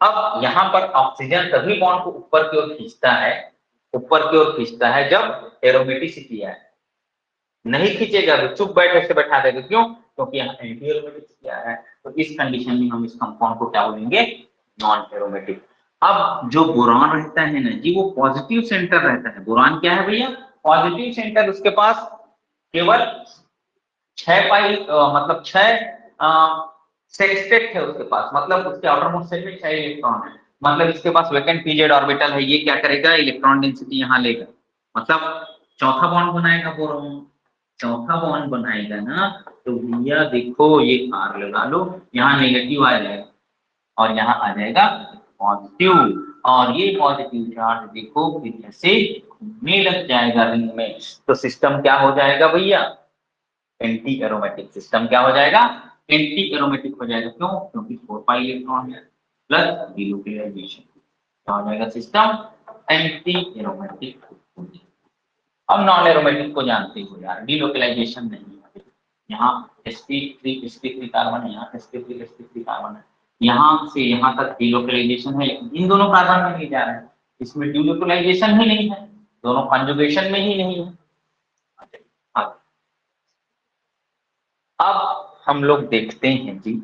अब यहां पर ऑक्सीजन तभी बॉन्ड को ऊपर की ओर खींचता है, ऊपर की ओर खींचता है जब एरोमेटिसिटी है। नहीं खींचेगा तो चुप बैठे से बैठा देगा। क्यों? क्योंकि यहाँ एंटी एरोमेटिक किया है। तो इस कंडीशन में हम इस कंपाउंड को क्या बोलेंगे? Non aromatic. अब जो बोरॉन रहता है ना जी, वो पॉजिटिव सेंटर रहता है। बोरॉन क्या है भैया? Positive centre. उसके पास केवल 6 पाई मतलब 6 सेक्सटेट है उसके पास, मतलब उसके आउटर मोस्ट शेल में 6 इलेक्ट्रॉन है। मतलब इसके पास वैकेंट पीरियड ऑर्बिटल है। ये क्या करेगा? इलेक्ट्रॉन डेंसिटी यहाँ लेगा, मतलब चौथा बॉन्ड बनाएगा बोरॉन। चौथा बॉन्ड बनाएगा ना, तो भैया देखो ये R लगा लो, यहाँ नेगेटिव आ जाएगा और यहाँ आ जाएगा पॉजिटिव। और ये पॉजिटिव चार्ज देखो फिर ऐसे घूमने लग जाएगा रिंग में। तो सिस्टम क्या हो जाएगा भैया? Anti aromatic. सिस्टम क्या हो जाएगा? एंटी एरोमेटिक हो जाएगा। क्यों? क्योंकि 4 पाई इलेक्ट्रॉन है प्लस डिलोकेलाइजेशन। क्या हो जाएगा? System anti aromatic. अब नॉन एरोमेटिक को जानते हो यार, डिलोकेलाइजेशन नहीं है। यहाँ sp3 sp3 कार्बन है, यहाँ sp3 sp3 कार्बन है, यहाँ से यहाँ तक डिलोकेलाइजेशन है, लेकिन इन दोनों कार्बन में नहीं जा रहा है, इसमें डिलोकेलाइजेशन ही नहीं है, दोनों कंजुगेशन में ही नहीं है। अब हम लोग देखते हैं जी,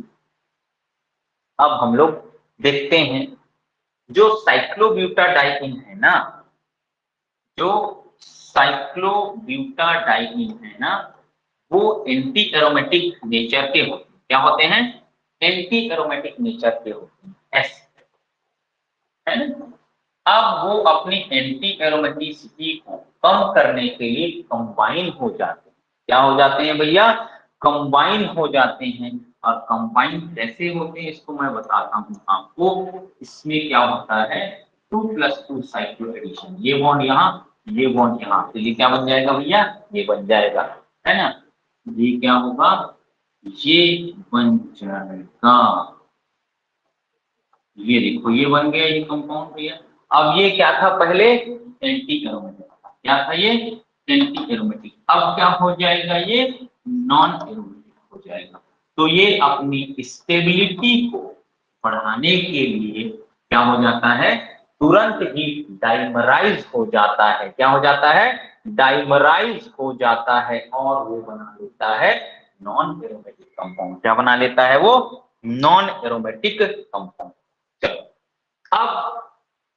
अब हम लोग देखते हैं जो साइक्लोब्यूटाडाइईन है ना, जो साइक्लोब्यूटाडाइईन है ना, वो एंटी एरोमेटिक नेचर के होते हैं। क्या होते हैं? एंटी एरोमेटिक नेचर के होते हैं, ऐसे है ना। अब वो अपनी एंटी एरोमेटिसिटी को कम करने के लिए कंबाइन हो जाते हैं। क्या हो जाते हैं भैया? कंबाइन हो जाते हैं। और कंबाइन कैसे होते हैं इसको मैं बताता हूं आपको। इसमें क्या होता है? 2+2 साइक्लो एडिशन। ये बॉन्ड यहाँ, ये बॉन्ड यहाँ, तो ये क्या बन जाएगा भैया? ये बन जाएगा, है ना। ये क्या होगा? ये बन जाएगा, ये देखो ये बन गया ये कंपाउंड भैया। अब ये क्या था पहले? Anti aromatic. क्या था ये? Anti aromatic. अब क्या हो जाएगा? ये नॉन एरोमेटिक हो जाएगा। तो ये अपनी स्टेबिलिटी को बढ़ाने के लिए क्या हो जाता है? तुरंत ही डाइमराइज हो जाता है। क्या हो जाता है? डाइमराइज हो जाता है और वो बना लेता है नॉन एरोमेटिक कंपाउंड। क्या बना लेता है वो? Non aromatic compound. चलो अब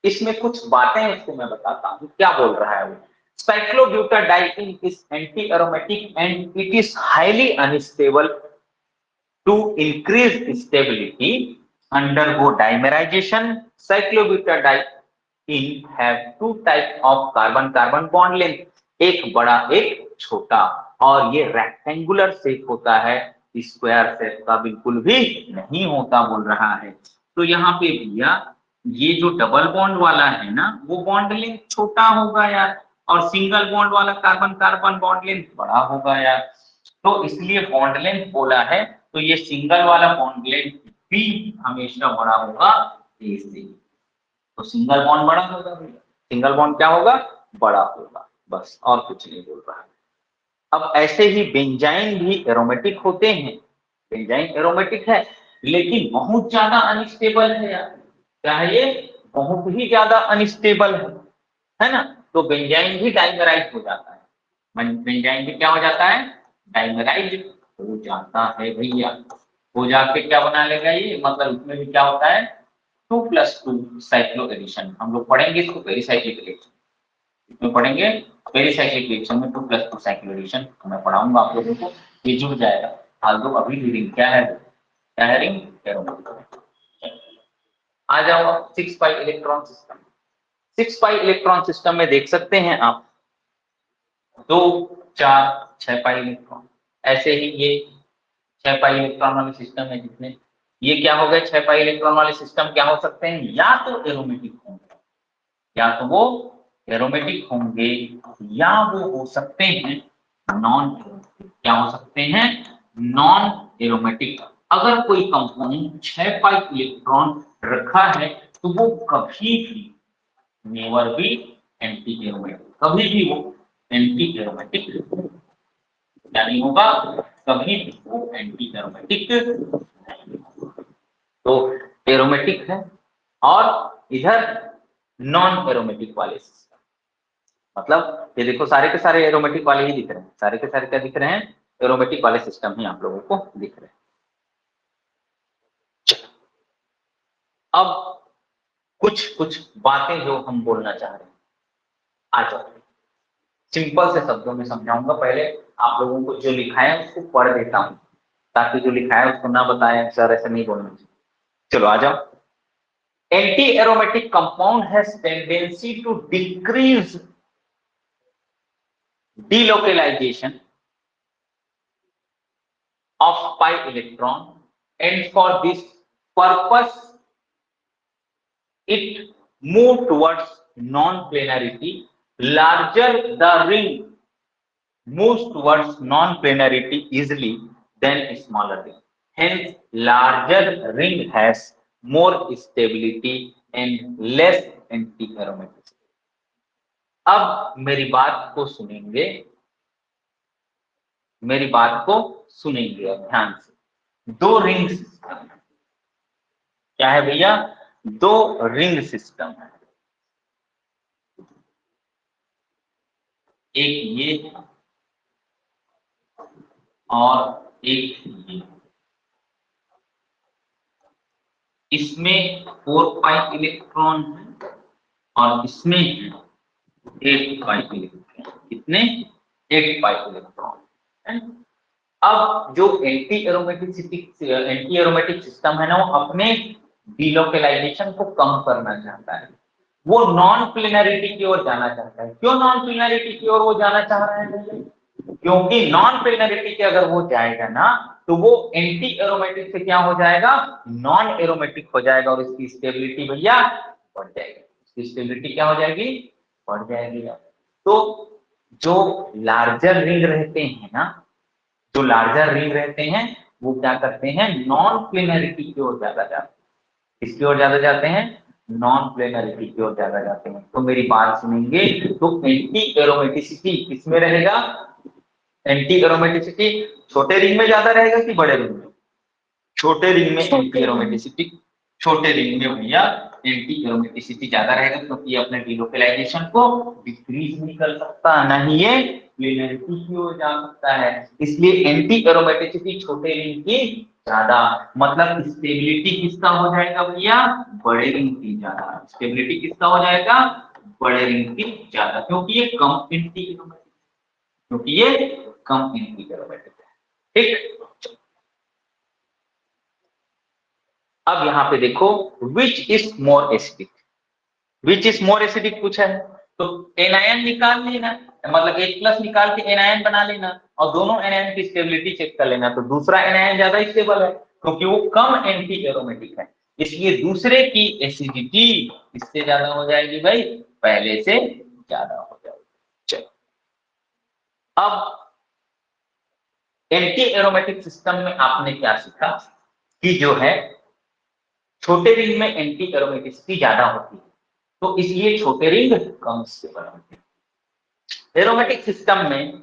इसमें कुछ बातें इसको मैं बताता हूं क्या बोल रहा है वो। Cyclobutadiene is anti aromatic and it is highly unstable. To increase stability undergo dimerization, cyclobutadiene have 2 type of carbon-carbon bond length, एक बड़ा एक छोटा, और ये रेक्टेंगुलर शेप होता है, स्क्वायर शेप का बिल्कुल भी नहीं होता बोल रहा है। तो यहाँ पे भैया ये जो डबल बॉन्ड वाला है ना, वो बॉन्ड लेंथ छोटा होगा यार, और सिंगल बॉन्ड वाला कार्बन कार्बन बॉन्ड लेंथ बड़ा होगा यार। तो इसलिए बॉन्ड लेंथ बोला है, तो ये सिंगल वाला बॉन्ड लेंथ भी हमेशा बड़ा होगा ए से। तो सिंगल बॉन्ड बड़ा होगा भैया, सिंगल बॉन्ड क्या होगा, बड़ा होगा, बस और कुछ नहीं बोल रहा है। अब ऐसे ही बेंजाइन भी एरोमेटिक होते हैं, बेंजाइन एरोमेटिक है लेकिन बहुत ज्यादा अनस्टेबल है यार, क्या है ये, बहुत ही ज्यादा अनस्टेबल है ना। तो बेंजाइन भी डाइमराइज हो जाता है, बेंजाइन भी क्या हो जाता है, डाइमराइज हो जाता है भैया। हो जाके क्या बना लेगा ये, मतलब इसमें भी क्या होता है 2+2 साइक्लो एडिशन, हम लोग पढ़ेंगे इसको पेरिसाइक्लिक रिएक्शन, इसमें पढ़ेंगे पेरिसाइक्लिक रिएक्शन में 2+2 साइक्लो एडिशन मैं पढ़ाऊंगा आप लोगों को, ये जुड़ जाएगा। आल्दो अभी भी रिंग क्या है, क्या है रिंग, एरोमेटिक। आ जाओ 6 pi electron system, 6 pi electron system में देख सकते हैं आप 2, 4, 6 पाई इलेक्ट्रॉन, ऐसे ही ये 6 पाई इलेक्ट्रॉन वाले सिस्टम है जितने, ये क्या हो गए 6 पाई इलेक्ट्रॉन वाले सिस्टम क्या हो सकते हैं, या तो एरोमेटिक होंगे, या तो वो एरोमेटिक होंगे, या वो हो सकते हैं नॉन एरोमेटिक, क्या हो सकते हैं, नॉन एरोमेटिक। अगर कोई कंपाउंड 6 पाई इलेक्ट्रॉन रखा है तो वो कभी भी नेवर भी एंटी एरोमेटिक, कभी भी वो एंटी एरोमेटिक क्या नहीं होगा, कभी भी वो एंटी एरोमेटिक नहीं होगा। तो एरोमेटिक है और इधर नॉन एरोमेटिक वाले सिस्टम, मतलब ये देखो सारे के सारे एरोमेटिक वाले ही दिख रहे हैं, सारे के सारे क्या दिख रहे हैं, एरोमेटिक वाले सिस्टम ही आप लोगों को दिख रहे हैं। अब कुछ कुछ बातें जो हम बोलना चाह रहे हैं, आ जाओ सिंपल से शब्दों में समझाऊंगा, पहले आप लोगों को जो लिखा है उसको पढ़ देता हूं ताकि जो लिखा है उसको ना बताएं सर ऐसे नहीं बोलना चाहिए। चलो आ जाओ, anti aromatic compound has tendency to decrease delocalization of pi electron and for this purpose it move towards non-planarity, larger the ring moves towards non-planarity easily than smaller ring, hence larger ring has more stability and less anti-aromaticity। अब मेरी बात को सुनेंगे, मेरी बात को सुनेंगे ध्यान से। दो रिंग सिस्टम है, क्या है भैया, दो रिंग सिस्टम है, एक ये है और एक ये, इसमें 4 पाई इलेक्ट्रॉन है और इसमें 8 पाई इलेक्ट्रॉन, कितने, 8 पाई इलेक्ट्रॉन है। अब जो एंटी एरोमेटिक सिस्टम है ना, वो अपने डिलोकलाइजेशन को कम करना चाहता है, वो नॉन प्लेनरिटी की ओर जाना चाहता है। क्यों नॉन प्लेनरिटी की ओर वो जाना चाह रहा है भैया, क्योंकि नॉन प्लेनरिटी के अगर वो जाएगा ना तो वो एंटी एरोमेटिक से क्या हो जाएगा, नॉन एरोमेटिक हो जाएगा और इसकी स्टेबिलिटी भैया बढ़ जाएगी, इसकी स्टेबिलिटी क्या हो जाएगी, बढ़ जाएगी। तो जो लार्जर रिंग रहते हैं ना, जो लार्जर रिंग रहते हैं वो क्या करते हैं, नॉन प्लेनरिटी की ओर ज्यादा जाते हैं, किसकी ओर ज्यादा जाते हैं, नॉन प्लेनरिटी की ओर ज्यादा जाते हैं। तो मेरी बात सुनेंगे तो एंटी एरोमेटिसिटी किसमें रहेगा, एंटी एरोमेटिसिटी छोटे रिंग में ज्यादा रहेगा कि बड़े रिंग में, छोटे रिंग में एंटी एरोमेटिसिटी, छोटे रिंग में भैया एंटी एरोमेटिसिटी ज्यादा रहेगा क्योंकि ये अपने डिलोकलाइजेशन को डिक्रीज नहीं कर सकता, ना ही ये प्लेनरिटी की ओर जा सकता है, इसलिए एंटी एरोमेटिसिटी छोटे रिंग की ज्यादा, मतलब स्टेबिलिटी किसका हो जाएगा भैया, बड़े रिंग की ज्यादा, स्टेबिलिटी किसका हो जाएगा, बड़े रिंग की ज्यादा, क्योंकि ये कम एंटी एरोमेटिक, क्योंकि ये कम एंटी एरोमेटिक है। ठीक, अब यहाँ पे देखो which is more acidic, which is more acidic पूछा है तो एनायन निकाल लेना, मतलब H+ निकाल के एनायन बना लेना और दोनों एनायन की स्टेबिलिटी चेक कर लेना, तो दूसरा एनायन ज्यादा स्टेबल है क्योंकि वो कम एंटी एरोमेटिक है, इसलिए दूसरे की एसिडिटी इससे ज्यादा हो जाएगी भाई, पहले से ज्यादा हो जाएगी। चलो अब एंटी एरोमेटिक सिस्टम में आपने क्या सीखा कि जो है छोटे रिंग में एंटी एरोमेटिसिटी ज्यादा होती है, तो इसलिए छोटे रिंग कम स्टेबल होते हैं। एरोमेटिक सिस्टम में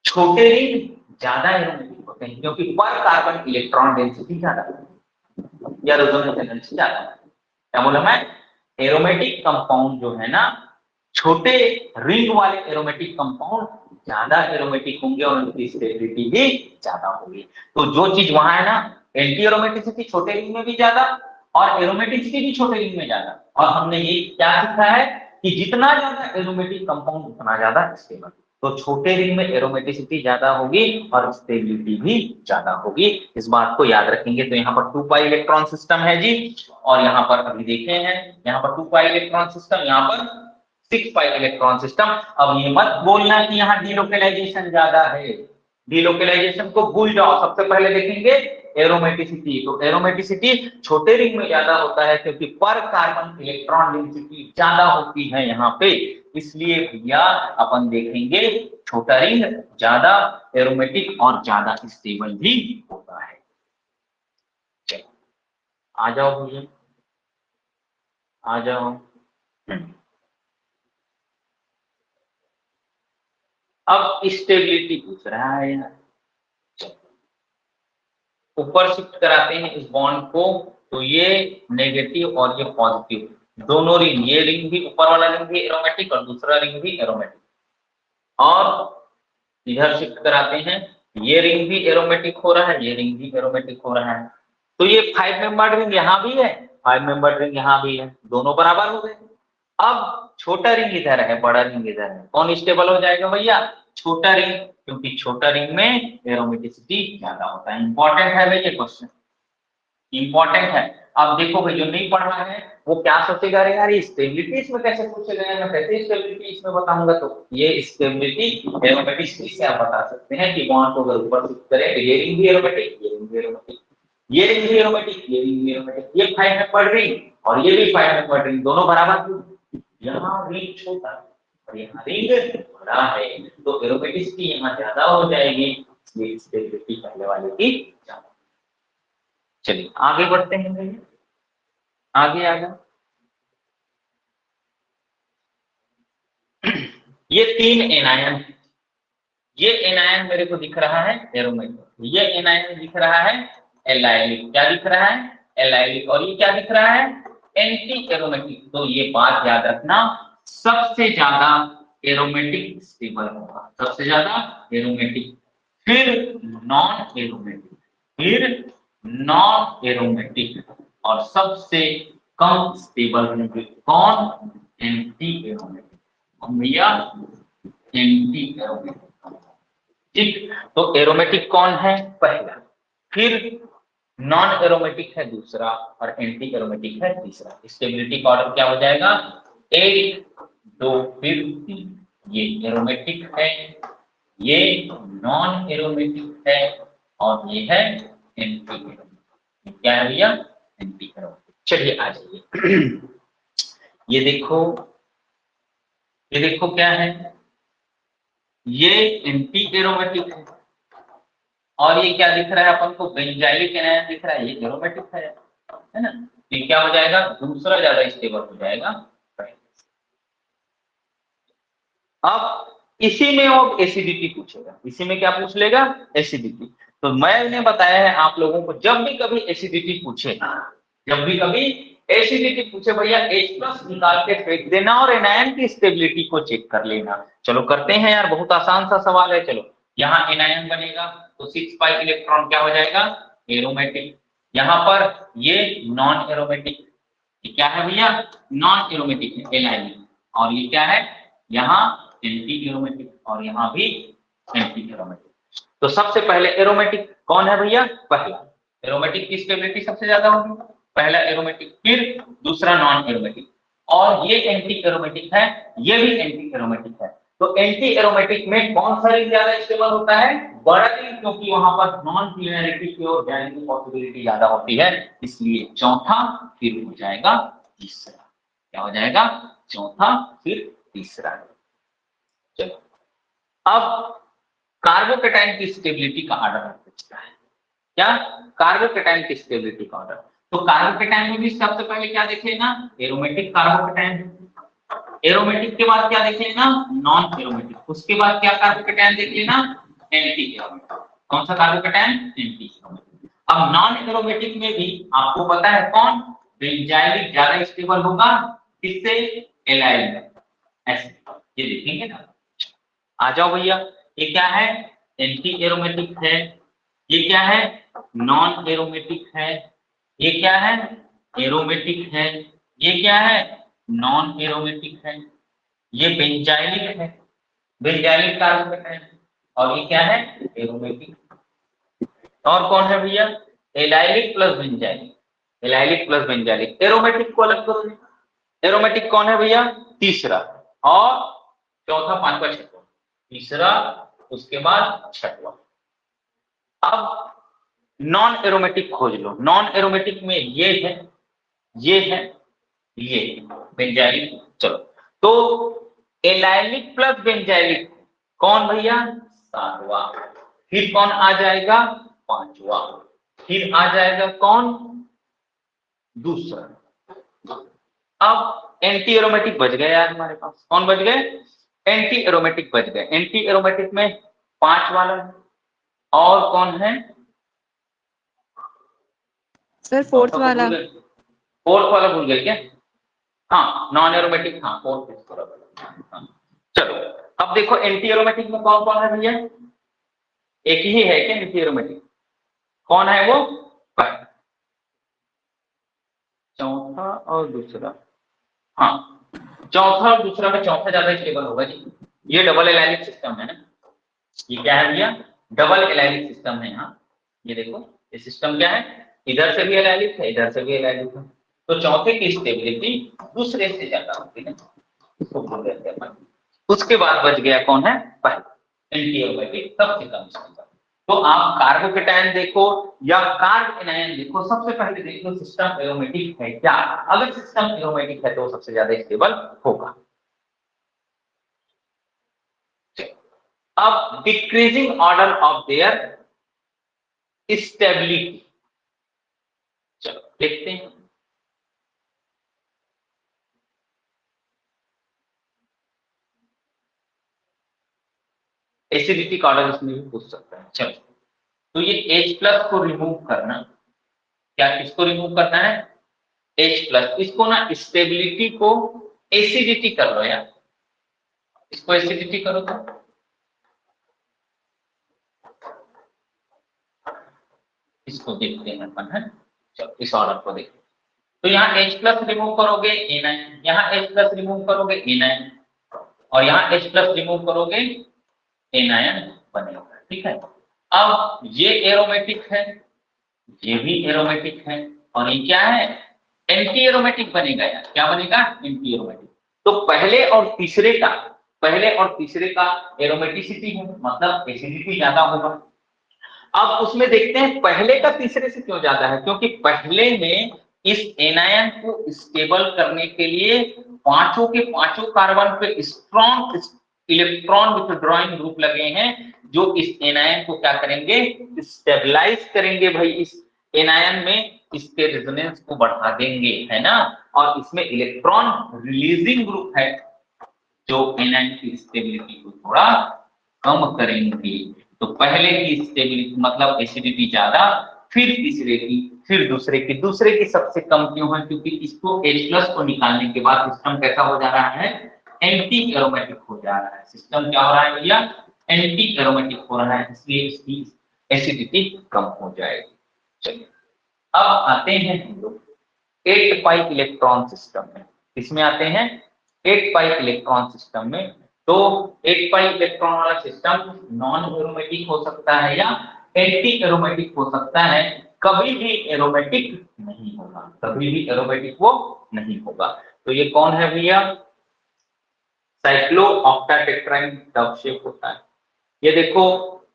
छोटे रिंग ज्यादा एरोमेटिक होते हैं क्योंकि पर कार्बन इलेक्ट्रॉन डेंसिटी ज्यादा है या रेजोनेंस एनर्जी ज्यादा है। क्या बोला मैं? एरोमेटिक कंपाउंड जो है ना, छोटे रिंग वाले एरोमेटिक कंपाउंड ज्यादा एरोमेटिक होंगे और उनकी स्टेबिलिटी भी ज्यादा होगी। तो जो चीज वहां है ना, एंटी एरोमेटिसिटी छोटे रिंग में भी ज्यादा और एरोमेटिसिटी भी छोटे रिंग में ज्यादा। और हमने ये क्या सीखा है कि जितना ज्यादा एरोमेटिक कंपाउंड उतना ज्यादा स्टेबल। तो छोटे रिंग में एरोमेटिसिटी ज्यादा होगी और स्टेबिलिटी भी ज्यादा होगी। इस बात को याद रखेंगे। तो यहाँ पर 2 पाई इलेक्ट्रॉन सिस्टम है जी, और यहाँ पर अभी देखे हैं यहाँ पर 2 पाई इलेक्ट्रॉन सिस्टम, यहाँ पर 6 पाई इलेक्ट्रॉन सिस्टम। अब ये मत बोलना कि यहाँ डीलोकेलाइजेशन ज्यादा है, डीलोकेलाइजेशन को भूल जाओ। सबसे पहले देखेंगे एरोमेटिसिटी। तो एरोमेटिसिटी छोटे रिंग में ज्यादा होता है क्योंकि पर कार्बन इलेक्ट्रॉन डेंसिटी ज्यादा होती है यहाँ पे, इसलिए भैया अपन देखेंगे छोटा रिंग ज्यादा एरोमेटिक और ज्यादा स्टेबल भी होता है। चलो आ जाओ भैया, आ जाओ। अब स्टेबिलिटी पूछ रहा है यार, ऊपर शिफ्ट कराते हैं इस बॉन्ड को। तो ये नेगेटिव और ये पॉजिटिव, दोनों रिंग, ये रिंग भी ऊपर वाला रिंग भी एरोमेटिक और दूसरा रिंग भी एरोमेटिक। और इधर शिफ्ट कराते हैं, ये रिंग भी एरोमेटिक हो रहा है, ये रिंग भी एरोमेटिक हो रहा है। तो ये 5 मेंबर्ड रिंग यहाँ भी है, 5 मेंबर्ड रिंग यहाँ भी है, दोनों बराबर हो गए। अब छोटा रिंग इधर है, बड़ा रिंग इधर है, कौन स्टेबल हो जाएगा भैया? छोटा रिंग, क्योंकि छोटा रिंग में एरोमेटिसिटी ज्यादा होता है। इंपॉर्टेंट है भाई ये क्वेश्चन, इंपॉर्टेंट है। अब देखो भाई जो नहीं पढ़ रहा है वो क्या सोचेगा, अरे यार ये स्टेबिलिटी इसमें कैसे पूछेगा, मैं कैसे स्टेबिलिटी इसमें बताऊंगा? तो ये स्टेबिलिटी एरोमेटिसिटी से आप बता सकते हैं कि बॉन्ड को अगर ऊपर शिफ्ट करें तो ये रिंग भी एरोमेटिक, ये रिंग भी एरोमेटिक, ये रिंग भी एरोमेटिक, ये रिंग भी एरोमेटिक, ये 5 मेंबर्ड रिंग और ये भी 5 मेंबर्ड रिंग, दोनों बराबर। यहाँ रिंग छोटा और यहाँ रिंग बड़ा है, तो एरोमेटिसिटी यहाँ ज्यादा हो जाएगी, इसलिए स्टेबिलिटी पहले वाले की ज्यादा। चलिए आगे बढ़ते हैं भैया, आगे आगे। ये 3 एनायन, ये एनायन मेरे को दिख रहा है एरोमेटिक, ये एनायन दिख रहा है एलाइलिक, क्या दिख रहा है? एलाइलिक। और ये क्या दिख रहा है? Anti aromatic. तो ये बात याद रखना, सबसे ज्यादा एरोमेटिक स्टेबल होगा, सबसे ज्यादा एरोमेटिक, फिर नॉन एरोमेटिक, फिर नॉन एरोमेटिक, और सबसे कम स्टेबल होंगे कौन? Anti aromatic. भैया एंटी एरोमेटिक, ठीक। तो एरोमेटिक कौन है? पहला, फिर नॉन एरोमेटिक है दूसरा, और एंटी एरोमेटिक है तीसरा। स्टेबिलिटी का ऑर्डर क्या हो जाएगा? 1 2 फिर 3। ये एरोमेटिक है, ये नॉन एरोमेटिक है, और ये है एंटी एरोमेटिक। क्या है भैया? Anti aromatic. चलिए आ जाइए। ये देखो, ये देखो क्या है, ये एंटी एरोमेटिक है, और ये क्या दिख रहा है अपन को? बेंजाइलिक एनायन दिख रहा है, ये एरोमेटिक है ना? ये क्या हो जाएगा? दूसरा ज्यादा स्टेबल हो जाएगा। अब इसी में वो एसिडिटी पूछेगा, इसी में क्या पूछ लेगा? एसिडिटी। तो मैंने बताया है आप लोगों को, जब भी कभी एसिडिटी पूछे, जब भी कभी एसिडिटी पूछे भैया H+ निकाल के फेंक देना और एनायन की स्टेबिलिटी को चेक कर लेना। चलो करते हैं यार, बहुत आसान सा सवाल है। चलो यहाँ एनायन बनेगा तो 6 पाई इलेक्ट्रॉन क्या हो जाएगा? एरोमेटिक। यहाँ पर ये नॉन एरोमेटिक, ये क्या है भैया? नॉन एरोमेटिक है, एलाइलिक। और ये क्या है? यहाँ एंटी एरोमेटिक, और यहाँ भी एंटी एरोमेटिक। तो सबसे पहले एरोमेटिक कौन है भैया? पहला एरोमेटिक की स्टेबिलिटी सबसे ज्यादा होगी, पहला एरोमेटिक, फिर दूसरा नॉन एरोमेटिक, और ये एंटी एरोमेटिक है, ये भी एंटी एरोमेटिक है। तो एंटी एरोमेटिक में कौन सा रिंग ज्यादा स्टेबल होता है? बड़ा रिंग, क्योंकि वहां पर नॉन प्लेनरिटी की ओर जाने की पॉसिबिलिटी ज्यादा होती है, इसलिए चौथा, फिर हो जाएगा तीसरा। क्या हो जाएगा? चौथा फिर तीसरा। चलो अब कार्बोकेटाइन की स्टेबिलिटी का ऑर्डर पूछता है। क्या? कार्बोकेटाइन की स्टेबिलिटी का ऑर्डर। तो कार्बोकेटाइन में भी सबसे पहले क्या देख लेना, एरोमेटिक कार्बोकेटाइन, एरोमेटिक के बाद क्या देख लेना, नॉन एरोमेटिक, उसके बाद क्या कार्बोकेटाइन देख लेना, एंटी एरोमेटिक। कौन सा कार्बोकेटाइन, एंटी एरोमेटिक। अब नॉन एरोमेटिक में भी आपको पता है कौन, बेंजाइलिक ज्यादा स्टेबल होगा, किससे, एलाइल एसिड, ये देखेंगे ना। आ जाओ भैया, ये क्या है, एंटी एरोमेटिक है, ये क्या है, नॉन एरोमेटिक है, ये क्या है, एरोमेटिक है, ये क्या है, नॉन एरोमेटिक है, ये बेंजाइलिक है, बेंजाइलिक कार्बोकेटाइन, और ये क्या है, एरोमेटिक। और कौन है भैया, allylic plus benzylic, allylic plus benzylic. Aromatic को अलग करो, एरोमेटिक कौन है भैया, तीसरा, और चौथा, पांचवा, छठवा, तीसरा, उसके बाद छठवा। अब नॉन एरोमेटिक खोज लो, नॉन एरोमेटिक में ये है, ये है, ये बेंजाइलिक। चलो, तो एलाइलिक प्लस बेंजाइलिक कौन भैया, सातवां, फिर कौन आ जाएगा, पांचवा, फिर आ जाएगा कौन, दूसरा। अब एंटी एरोमेटिक बच गए यार हमारे पास, कौन बच गए, एंटी एरोमेटिक बच गए। एंटी एरोमेटिक में 5 वाला है, और कौन है, सर फोर्थ वाला। फोर्थ वाला भूल गए क्या, हाँ नॉन एरोमेटिक, हाँ फोर्थ। हाँ। चलो, अब देखो एंटी एरोमेटिक में कौन कौन है भैया, एक ही है क्या एंटी एरोमेटिक, कौन है वो, चौथा और दूसरा, हाँ चौथा और दूसरा में चौथा ज्यादा स्टेबल होगा जी, ये डबल एलाइलिक सिस्टम है ना, ये क्या है भैया, डबल एलाइलिक सिस्टम है। यहाँ ये देखो, ये सिस्टम क्या है, इधर से भी एलाइलिक है, इधर से भी एलाइलिक है, तो चौथे की स्टेबिलिटी दूसरे से ज्यादा होती है, इसको बोल देते हैं अपन। उसके बाद बच गया कौन है, पहले एंटी एरोमेटिक, सबसे कम स्टेबल। तो आप कार्बोकेटाइन देखो या कार्ब एनायन देखो, सबसे पहले देख लो सिस्टम एरोमेटिक है क्या, अगर सिस्टम एरोमेटिक है तो सबसे ज्यादा स्टेबल होगा। अब decreasing order of their stability, चलो देखते हैं। एसिडिटी का ऑर्डर इसमें भी पूछ सकता है। चलो, तो ये H प्लस को रिमूव करना, क्या किसको रिमूव करना है, H प्लस, इसको ना स्टेबिलिटी को एसिडिटी कर लो यार, इसको एसिडिटी करो तो इसको देखते हैं अपन, है। चलो इस ऑर्डर को देखते, तो यहाँ H प्लस रिमूव करोगे एनायन, यहाँ H प्लस रिमूव करोगे एनायन, और यहाँ H प्लस रिमूव करोगे एनायन बनेगा, ठीक है। अब ये एरोमेटिक है, ये भी एरोमेटिक है, और ये क्या है, एंटी एरोमेटिक बनेगा यार, क्या बनेगा, एंटी एरोमेटिक। तो पहले और तीसरे का, पहले और तीसरे का एरोमेटिसिटी है, मतलब एसिडिटी ज्यादा होगा। अब उसमें देखते हैं पहले का तीसरे से क्यों ज्यादा है, क्योंकि पहले में इस एनायन को स्टेबल करने के लिए पांचों के पांचों कार्बन पे स्ट्रॉन्ग इलेक्ट्रॉन विथड्रॉइंग ग्रुप लगे हैं, जो इस एनायन को क्या करेंगे, स्टेबलाइज करेंगे भाई, इस एनायन में इसके रेजोनेंस को बढ़ा देंगे, है ना। और इसमें इलेक्ट्रॉन रिलीजिंग ग्रुप है, जो एनायन की स्टेबिलिटी को थोड़ा कम करेंगे। तो पहले की स्टेबिलिटी मतलब एसिडिटी ज्यादा, फिर तीसरे की, फिर दूसरे की, दूसरे की सबसे कम क्यों है, क्योंकि इसको H+ को निकालने के बाद सिस्टम कैसा हो जा रहा है, एंटी एरोमेटिक हो जा रहा है। सिस्टम क्या हो रहा है भैया, एंटी एरोमेटिक हो रहा है, इसलिए इसकी एसिडिटी कम हो जाएगी। चलिए, अब आते हैं हम लोग 8 पाई इलेक्ट्रॉन सिस्टम में। इसमें आते हैं 8 पाई इलेक्ट्रॉन सिस्टम में। तो 8 पाई इलेक्ट्रॉन वाला सिस्टम नॉन एरोमेटिक हो सकता है या एंटी एरोमेटिक हो सकता है, कभी भी एरोमेटिक नहीं होगा, कभी भी एरोमेटिक वो नहीं होगा। तो ये कौन है भैया, साइक्लोऑक्टाटेट्राइन डबल शेप होता है। ये देखो,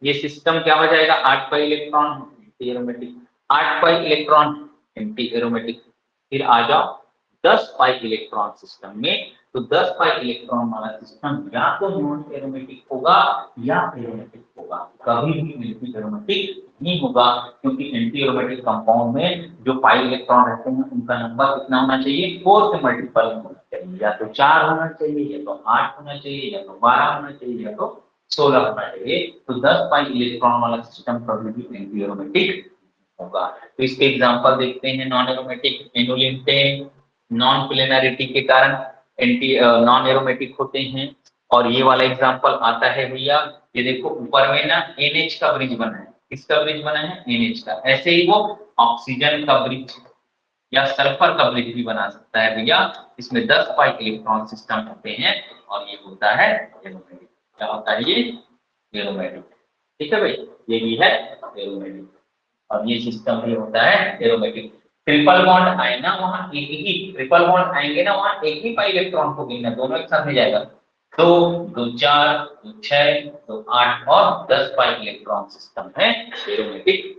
ये सिस्टम क्या हो जाएगा, 8 pi electron anti aromatic, 8 pi electron anti aromatic. फिर आ जाओ 10 पाई इलेक्ट्रॉन सिस्टम में, तो 10 पाई इलेक्ट्रॉन वाला सिस्टम या तो नॉन एरोमेटिक होगा या एरोमेटिक होगा, कभी भी एंटी एरोमेटिक नहीं होगा, क्योंकि एंटी एरोमेटिक कंपाउंड में जो पाई इलेक्ट्रॉन रहते हैं उनका नंबर कितना होना चाहिए, 4 से मल्टीपल होना चाहिए, या तो 4 होना चाहिए, या तो 8 होना चाहिए, या तो 12 होना चाहिए, या तो 16 होना चाहिए। तो 10 पाई इलेक्ट्रॉन वाला सिस्टम कभी भी एंटी एरोमेटिक होगा। तो इसके एग्जांपल देखते हैं, non aromatic annulene 10 non planarity के कारण एंटी नॉन एरोमेटिक होते हैं। और ये वाला एग्जांपल आता है भैया, ये देखो ऊपर में ना NH का ब्रिज बना है, किसका ब्रिज बना है, NH का। ऐसे ही वो ऑक्सीजन का ब्रिज या सल्फर का ब्रिज भी बना सकता है भैया। इसमें 10 पाई इलेक्ट्रॉन सिस्टम होते हैं और ये होता है एरोमेटिक। क्या होता है ये, एरोमेटिक। ठीक है भाई, ये भी है एरोमेटिक और ये सिस्टम भी होता है एरोमेटिक। ट्रिपल बॉन्ड आए ना वहां एक ही, ट्रिपल बॉन्ड आएंगे ना वहां एक ही पाई इलेक्ट्रॉन को गिनना, दोनों एक साथ में जाएगा। 2 2 4 2 6 2 8 और 10 पाई इलेक्ट्रॉन सिस्टम है एरोमेटिक।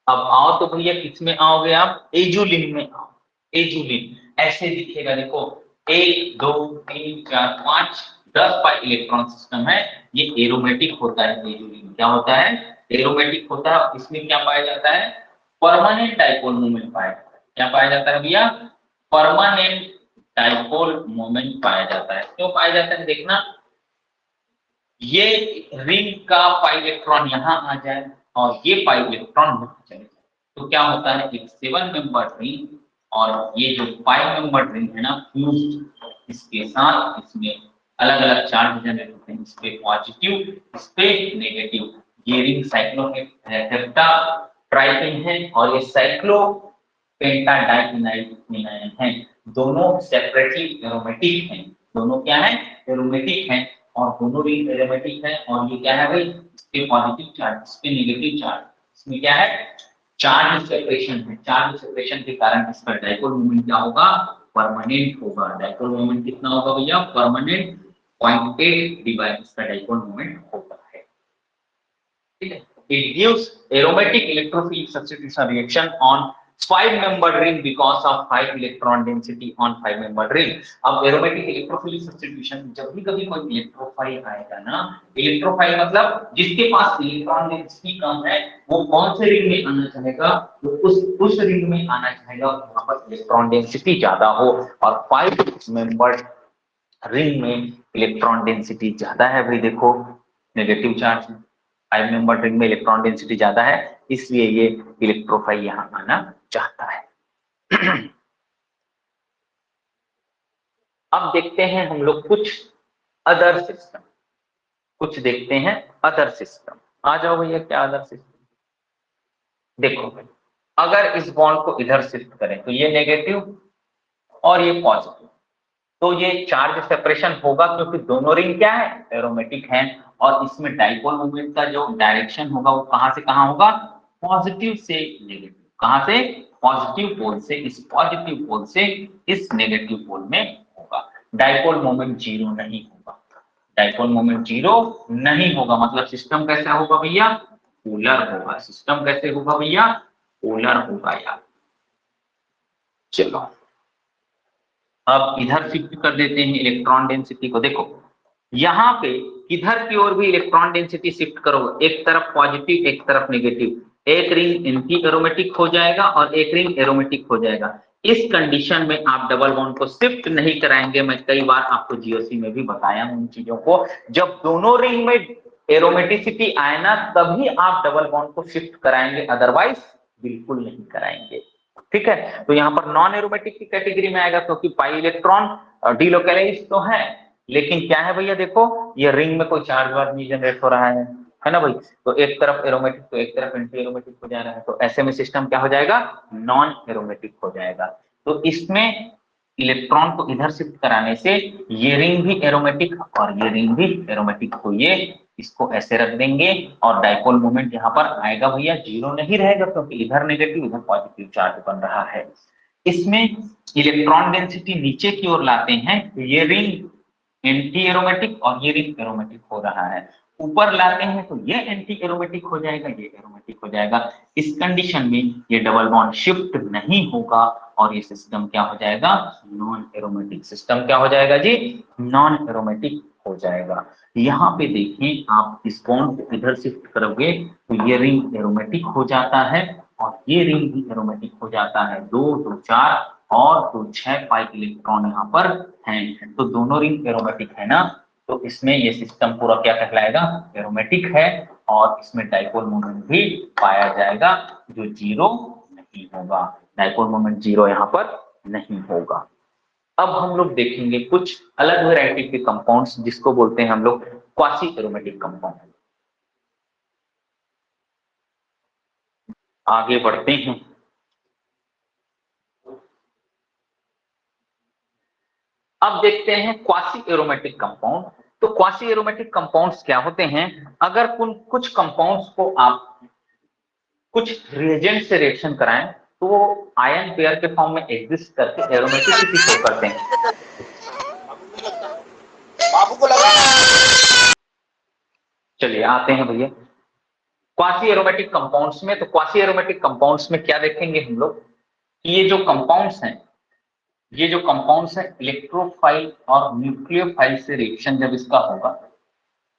अब आओ तो भैया किसमें आओगे आप, एजुलिन में आओ। एजुलिन ऐसे दिखेगा, देखो 1 2 3 4 5 10 पाई इलेक्ट्रॉन सिस्टम है, ये एरोमेटिक होता है। एजुलिन क्या होता है, एरोमेटिक होता है। इसमें क्या पाया जाता है, परमानेंट डाइपोल मोमेंट पाया जाता है। क्या पाया जाता है भैया, परमानेंट डाइपोल मोमेंट पाया जाता है। क्यों पाया जाता है, देखना ये रिंग का पाई इलेक्ट्रॉन यहाँ आ जाए और ये पाई इलेक्ट्रॉन यहाँ चले जाए, तो क्या होता है, एक 7 मेंबर रिंग और ये जो 5 मेंबर रिंग है ना फ्यूज्ड, इसके साथ इसमें अलग अलग चार्ज जनरेट होते हैं, इस पे पॉजिटिव इस पे नेगेटिव। ये रिंग साइक्लोहेप्टा ट्राइपिन है और ये साइक्लो पेंटा डाइइनाइल है। दोनों सेपरेटली एरोमेटिक हैं, दोनों क्या है, एरोमेटिक हैं और दोनों रिंग एरोमेटिक है। और ये क्या है भाई, इस पे पॉजिटिव चार्ज इस पे नेगेटिव चार्ज, इसमें क्या है, चार्ज सेपरेशन है। चार्ज सेपरेशन के कारण इसका डाइपोल मोमेंट क्या होगा, परमानेंट होगा। डाइपोल मोमेंट कितना होगा भैया, परमानेंट 0.8 डिवाइड इसका डाइपोल मोमेंट होता है। ठीक है, it gives aromatic electrophilic substitution reaction on 5-membered ring because of high electron density on 5-membered ring। अब एरोमेटिक इलेक्ट्रोफिलिक सब्स्टिट्यूशन जब भी कभी कोई इलेक्ट्रोफाइल आएगा ना, इलेक्ट्रोफाइल मतलब जिसके पास इलेक्ट्रॉन डेंसिटी कम है, वो कौन से रिंग में आना चाहेगा, तो उस रिंग में आना चाहेगा वहां पर इलेक्ट्रॉन डेंसिटी ज्यादा हो। और 5-membered रिंग में इलेक्ट्रॉन डेंसिटी ज्यादा है भाई, देखो नेगेटिव चार्ज है, 5 मेंबर रिंग में इलेक्ट्रॉन डेंसिटी ज्यादा है, इसलिए ये इलेक्ट्रोफाइल यहां आना चाहता है। अब देखते हैं हम लोग कुछ अदर सिस्टम, कुछ देखते हैं अदर सिस्टम। आ जाओ भैया, क्या अदर सिस्टम, देखो भाई अगर इस बॉन्ड को इधर शिफ्ट करें तो ये नेगेटिव और ये पॉजिटिव, तो ये चार्ज सेपरेशन होगा क्योंकि दोनों रिंग क्या है, एरोमेटिक हैं। और इसमें डाइपोल मोमेंट का जो डायरेक्शन होगा वो कहां से कहां होगा, पॉजिटिव से नेगेटिव। कहां से, पॉजिटिव पोल से इस पॉजिटिव पोल से इस नेगेटिव पोल में होगा। डाइपोल मोमेंट जीरो नहीं होगा, डाइपोल मोमेंट जीरो नहीं होगा। मतलब सिस्टम कैसा होगा भैया, पोलर होगा। सिस्टम कैसे होगा भैया, पोलर होगा यार। चलो अब इधर शिफ्ट कर देते हैं इलेक्ट्रॉन डेंसिटी को। देखो यहाँ पे किधर की ओर भी इलेक्ट्रॉन डेंसिटी शिफ्ट करोगे, एक तरफ पॉजिटिव एक तरफ नेगेटिव, एक रिंग एंटी एरोमेटिक हो जाएगा और एक रिंग एरोमेटिक हो जाएगा। इस कंडीशन में आप डबल बॉन्ड को शिफ्ट नहीं कराएंगे। मैं कई बार आपको जीओसी में भी बताया हूं उन चीजों को। जब दोनों रिंग में एरोमेटिसिटी आए ना तभी आप डबल बॉन्ड को शिफ्ट कराएंगे, अदरवाइज बिल्कुल नहीं कराएंगे। ठीक है, तो यहाँ पर नॉन एरोमेटिक की कैटेगरी में आएगा क्योंकि पाई इलेक्ट्रॉन डीलोकलाइज तो है, लेकिन क्या है भैया, देखो ये रिंग में कोई चार्ज वार्ज नहीं जनरेट हो रहा है ना भाई। तो एक तरफ एरोमेटिक तो एक तरफ एंटी एरोमेटिक हो जा रहा है, तो ऐसे में सिस्टम क्या हो जाएगा, नॉन एरोमेटिक हो जाएगा। तो इसमें इलेक्ट्रॉन को इधर शिफ्ट कराने से ये रिंग भी एरोमेटिक और ये रिंग भी एरोमेटिक, तो ये इसको ऐसे रख देंगे और डाइपोल मोमेंट यहाँ पर आएगा भैया, जीरो नहीं रहेगा क्योंकि इधर नेगेटिव इधर पॉजिटिव चार्ज बन रहा है। इसमें इलेक्ट्रॉन डेंसिटी नीचे की ओर लाते हैं तो ये रिंग एंटी एरोमेटिक और ये रिंग एरोमेटिक हो रहा है। ऊपर लाते हैं तो ये एंटी एरोमेटिक हो जाएगा, ये एरोमेटिक हो जाएगा। इस कंडीशन में ये डबल बॉन्ड शिफ्ट नहीं होगा और ये सिस्टम क्या हो जाएगा, नॉन एरोमेटिक। सिस्टम क्या हो जाएगा जी, नॉन एरोमेटिक हो जाएगा। यहाँ पे देखिए आप इस बॉन्ड को इधर शिफ्ट करोगे तो ये रिंग एरोमेटिक हो जाता है और ये रिंग भी एरोमेटिक हो जाता है। 2 2 4 और 2 6 पाई इलेक्ट्रॉन यहाँ पर हैं, तो दोनों रिंग एरोमेटिक है ना, तो इसमें ये सिस्टम पूरा क्या कहलाएगा, एरोमेटिक है और इसमें डाइपोल मोमेंट भी पाया जाएगा जो जीरो नहीं होगा। डाइपोल मोमेंट जीरो यहाँ पर नहीं होगा। अब हम लोग देखेंगे कुछ अलग वैरायटी के कंपाउंड्स जिसको बोलते हैं हम लोग क्वासी एरोमेटिक कंपाउंड। आगे बढ़ते हैं। अब देखते हैं क्वासी एरोमेटिक कंपाउंड। तो क्वासी एरोमेटिक कंपाउंड्स क्या होते हैं, अगर कुछ कंपाउंड्स को आप कुछ रिएजेंट से रिएक्शन कराएं तो वो आयन पेयर के फॉर्म में एग्जिस्ट करके एरोमेटिसिटी शो करते हैं। बाबू को लगा। चलिए आते हैं भैया क्वासी एरोमेटिक कंपाउंड्स में। तो क्वासी एरोमेटिक कंपाउंड्स में क्या देखेंगे हम लोग कि ये जो कंपाउंड्स हैं, ये जो कंपाउंड्स हैं इलेक्ट्रोफाइल और न्यूक्लियोफाइल से रिएक्शन जब इसका होगा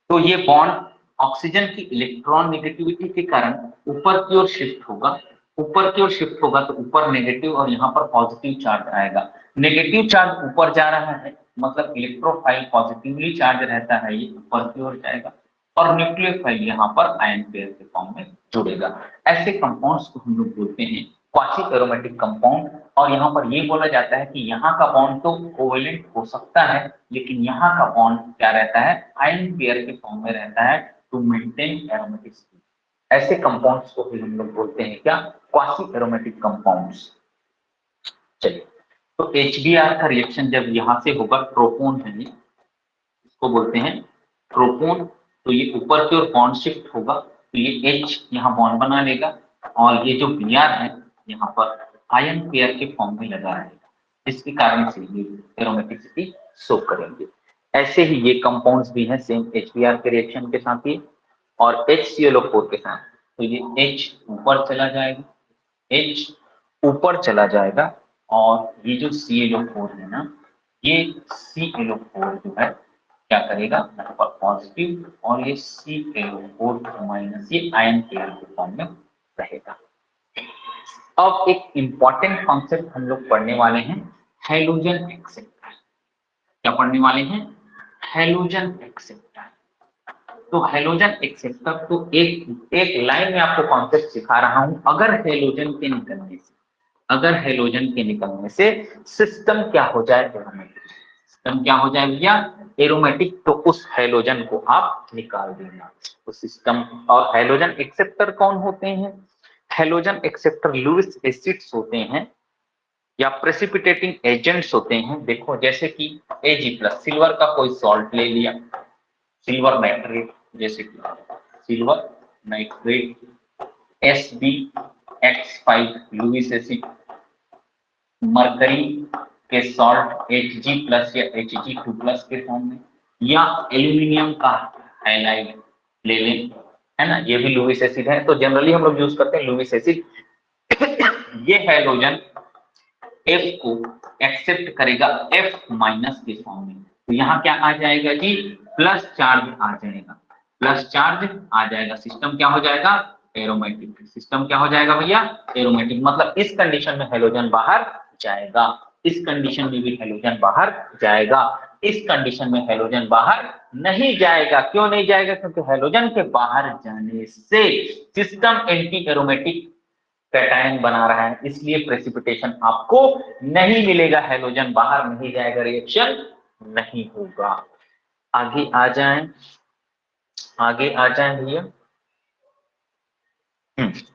तो ये बॉन्ड ऑक्सीजन की इलेक्ट्रॉन नेगेटिविटी के कारण ऊपर की ओर शिफ्ट होगा। ऊपर की ओर शिफ्ट होगा तो ऊपर नेगेटिव और यहाँ पर पॉजिटिव चार्ज आएगा। नेगेटिव चार्ज ऊपर जा रहा है मतलब इलेक्ट्रोफाइल पॉजिटिवली चार्ज रहता है, ये ऊपर की ओर जाएगा और न्यूक्लियोफाइल यहाँ पर आयन पेयर के फॉर्म में जुड़ेगा। ऐसे कंपाउंड्स को हम लोग बोलते हैं क्वासी एरोमेटिक कंपाउंड। और यहाँ पर ये बोला जाता है कि यहाँ का बॉन्ड तो कोवेलेंट हो सकता है लेकिन यहाँ का बॉन्ड क्या रहता है, आयन पेयर के फॉर्म में रहता है टू मेंटेन एरोमेटिसिटी। ऐसे कंपाउंड्स को भी हम लोग बोलते हैं क्या, क्वासी एरोमेटिक कंपाउंड्स। चलिए तो HBr का रिएक्शन जब यहाँ से होगा, ट्रोपोन है ये, इसको बोलते हैं ट्रोपोन। तो ये ऊपर की ओर बॉन्ड शिफ्ट होगा तो ये H यहाँ बॉन्ड बना लेगा और ये जो Br है यहाँ पर आयन पेयर के फॉर्म में लगा रहेगा, इसके कारण से ये एरोमेटिसिटी शो करेंगे। ऐसे ही ये कंपाउंड्स भी हैं सेम HBr के रिएक्शन के साथ ही और HClO4 के साथ। तो ये H ऊपर चला जाएगा, H ऊपर चला जाएगा और ये जो ClO4 है ना, ये ClO4 जो है क्या करेगा, यहाँ पर पॉजिटिव और ये ClO4 माइनस ये आयन पेयर के फॉर्म में रहेगा। अब एक इंपॉर्टेंट कॉन्सेप्ट हम लोग पढ़ने वाले हैं, हैलोजन एक्सेप्टर। क्या पढ़ने वाले हैं, हैलोजन एक्सेप्टर। तो हैलोजन एक्सेप्टर तो एक लाइन में आपको कॉन्सेप्ट सिखा रहा हूं। अगर हैलोजन के निकलने से सिस्टम क्या हो जाए, एरोमेटिक। सिस्टम क्या हो जाए भैया, एरोमेटिक। तो उस हैलोजन को आप निकाल देना उस सिस्टम। और हैलोजन एक्सेप्टर कौन होते हैं, हैलोजन एक्सेप्टर लुईस एसिड्स होते हैं या प्रेसिपिटेटिंग एजेंट्स होते हैं। देखो जैसे कि Ag+, सिल्वर का कोई सॉल्ट ले लिया, सिल्वर नाइट्रेट, जैसे कि silver nitrate SbX5 Lewis acid, mercury के सॉल्ट Hg+ या Hg2+ के फॉर्म में, या एल्यूमिनियम का हाइलाइड ले लें, है ना, ये भी लुईस एसिड है। तो जनरली हम लोग यूज करते हैं लुईस एसिड। ये हैलोजन F को एक्सेप्ट करेगा F- के फॉर्म में। तो यहाँ क्या आ जाएगा जी, प्लस चार्ज आ जाएगा, प्लस चार्ज आ जाएगा। सिस्टम क्या हो जाएगा, एरोमेटिक। सिस्टम क्या हो जाएगा भैया, एरोमेटिक। मतलब इस कंडीशन में हैलोजन बाहर जाएगा, इस कंडीशन में भी हैलोजन बाहर जाएगा, इस कंडीशन में हैलोजन बाहर नहीं जाएगा। क्यों नहीं जाएगा, क्योंकि हैलोजन के बाहर जाने से सिस्टम एंटी एरोमेटिक कैटायन बना रहा है, इसलिए प्रेसिपिटेशन आपको नहीं मिलेगा, हैलोजन बाहर नहीं जाएगा, रिएक्शन नहीं होगा। आगे आ जाएं, आगे आ जाएं भैया।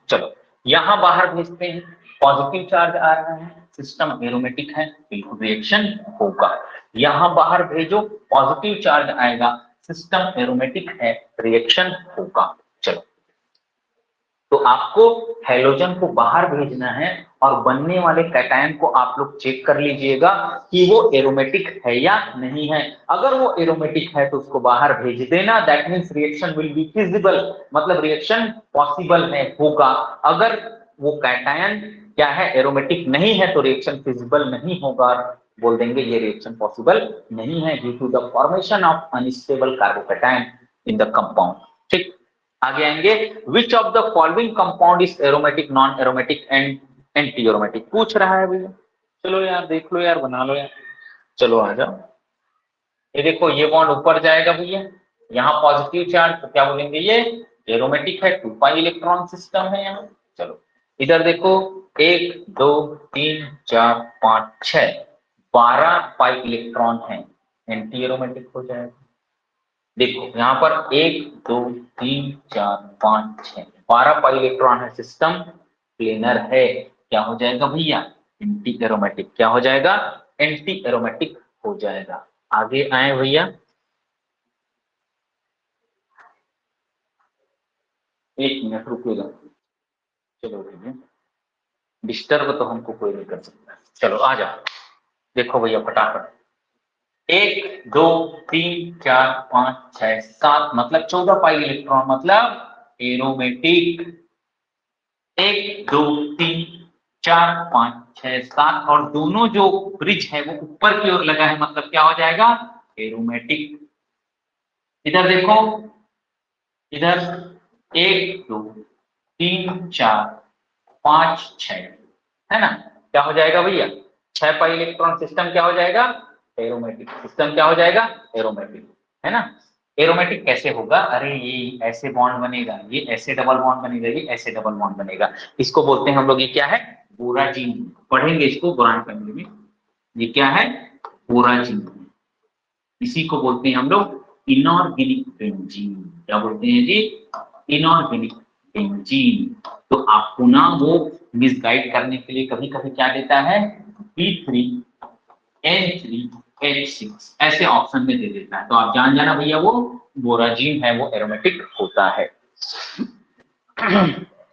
चलो यहां बाहर भेजते हैं, पॉजिटिव चार्ज आ रहा है, सिस्टम एरोमेटिक है, बिल्कुल रिएक्शन होगा। यहां बाहर भेजो, पॉजिटिव चार्ज आएगा, सिस्टम एरोमेटिक है, रिएक्शन होगा। चलो तो आपको हैलोजन को बाहर भेजना है और बनने वाले कैटायन को आप लोग चेक कर लीजिएगा कि वो एरोमेटिक है या नहीं है। अगर वो एरोमेटिक है तो उसको बाहर भेज देना, that means reaction will be feasible, मतलब रिएक्शन पॉसिबल है, होगा। अगर वो कैटायन क्या है, एरोमेटिक नहीं है, तो रिएक्शन फिजिबल नहीं होगा, बोल देंगे ये रिएक्शन पॉसिबल नहीं है due to the formation of unstable carbocation in the compound. ठीक, आगे आएंगे, which of the following compound is aromatic, non aromatic and anti aromatic, पूछ रहा है भैया। चलो यार देख लो यार, बना लो यार, चलो आ जाओ। ये देखो ये बॉन्ड ऊपर जाएगा भैया, यहाँ पॉजिटिव चार्ज, तो क्या बोलेंगे ये एरोमेटिक है, 2 पाई इलेक्ट्रॉन सिस्टम है यहाँ। चलो इधर देखो 1 2 3 4 5 6 12 पाई इलेक्ट्रॉन है, एंटी एरोमेटिक हो जाएगा। देखो यहाँ पर 1 2 3 4 5 6 12 पाई इलेक्ट्रॉन है, सिस्टम प्लेनर है, क्या हो जाएगा भैया एंटी एरोमेटिक, क्या हो जाएगा एंटी एरोमेटिक हो जाएगा। आगे आए भैया, एक मिनट रुकिएगा, चलो भैया डिस्टर्ब तो हमको कोई नहीं कर सकता, चलो आ जाओ। देखो भैया फटाफट, 1 2 3 4 5 6 7 मतलब 14 पाई इलेक्ट्रॉन, मतलब एरोमेटिक। 1 2 3 4 5 6 7 और दोनों जो ब्रिज है वो ऊपर की ओर लगा है, मतलब क्या हो जाएगा एरोमेटिक। इधर देखो, इधर 1 2 3 4 5 6 है ना, क्या हो जाएगा भैया 6 पाई इलेक्ट्रॉन, सिस्टम क्या हो जाएगा एरोमेटिक, सिस्टम क्या हो जाएगा एरोमेटिक, है ना। एरोमेटिक कैसे होगा, अरे ये ऐसे बॉन्ड बनेगा, ये ऐसे डबल बॉन्ड बनेगा, ये ऐसे डबल बॉन्ड बनेगा, इसको बोलते हैं हम लोग, ये क्या है बोराजीन, पढ़ेंगे इसको बोरान फैमिली में, ये क्या है बोराजीन, इसी को बोलते हैं हम लोग इनऑर्गेनिक बेंजीन, क्या बोलते हैं जी इनऑर्गेनिक बेंजीन। तो आपको ना वो मिसगाइड करने के लिए कभी कभी क्या देता है B3N3H6 ऐसे ऑप्शन में दे देता है, तो आप जान जाना भैया वो बोराजीन है, वो एरोमेटिक होता है।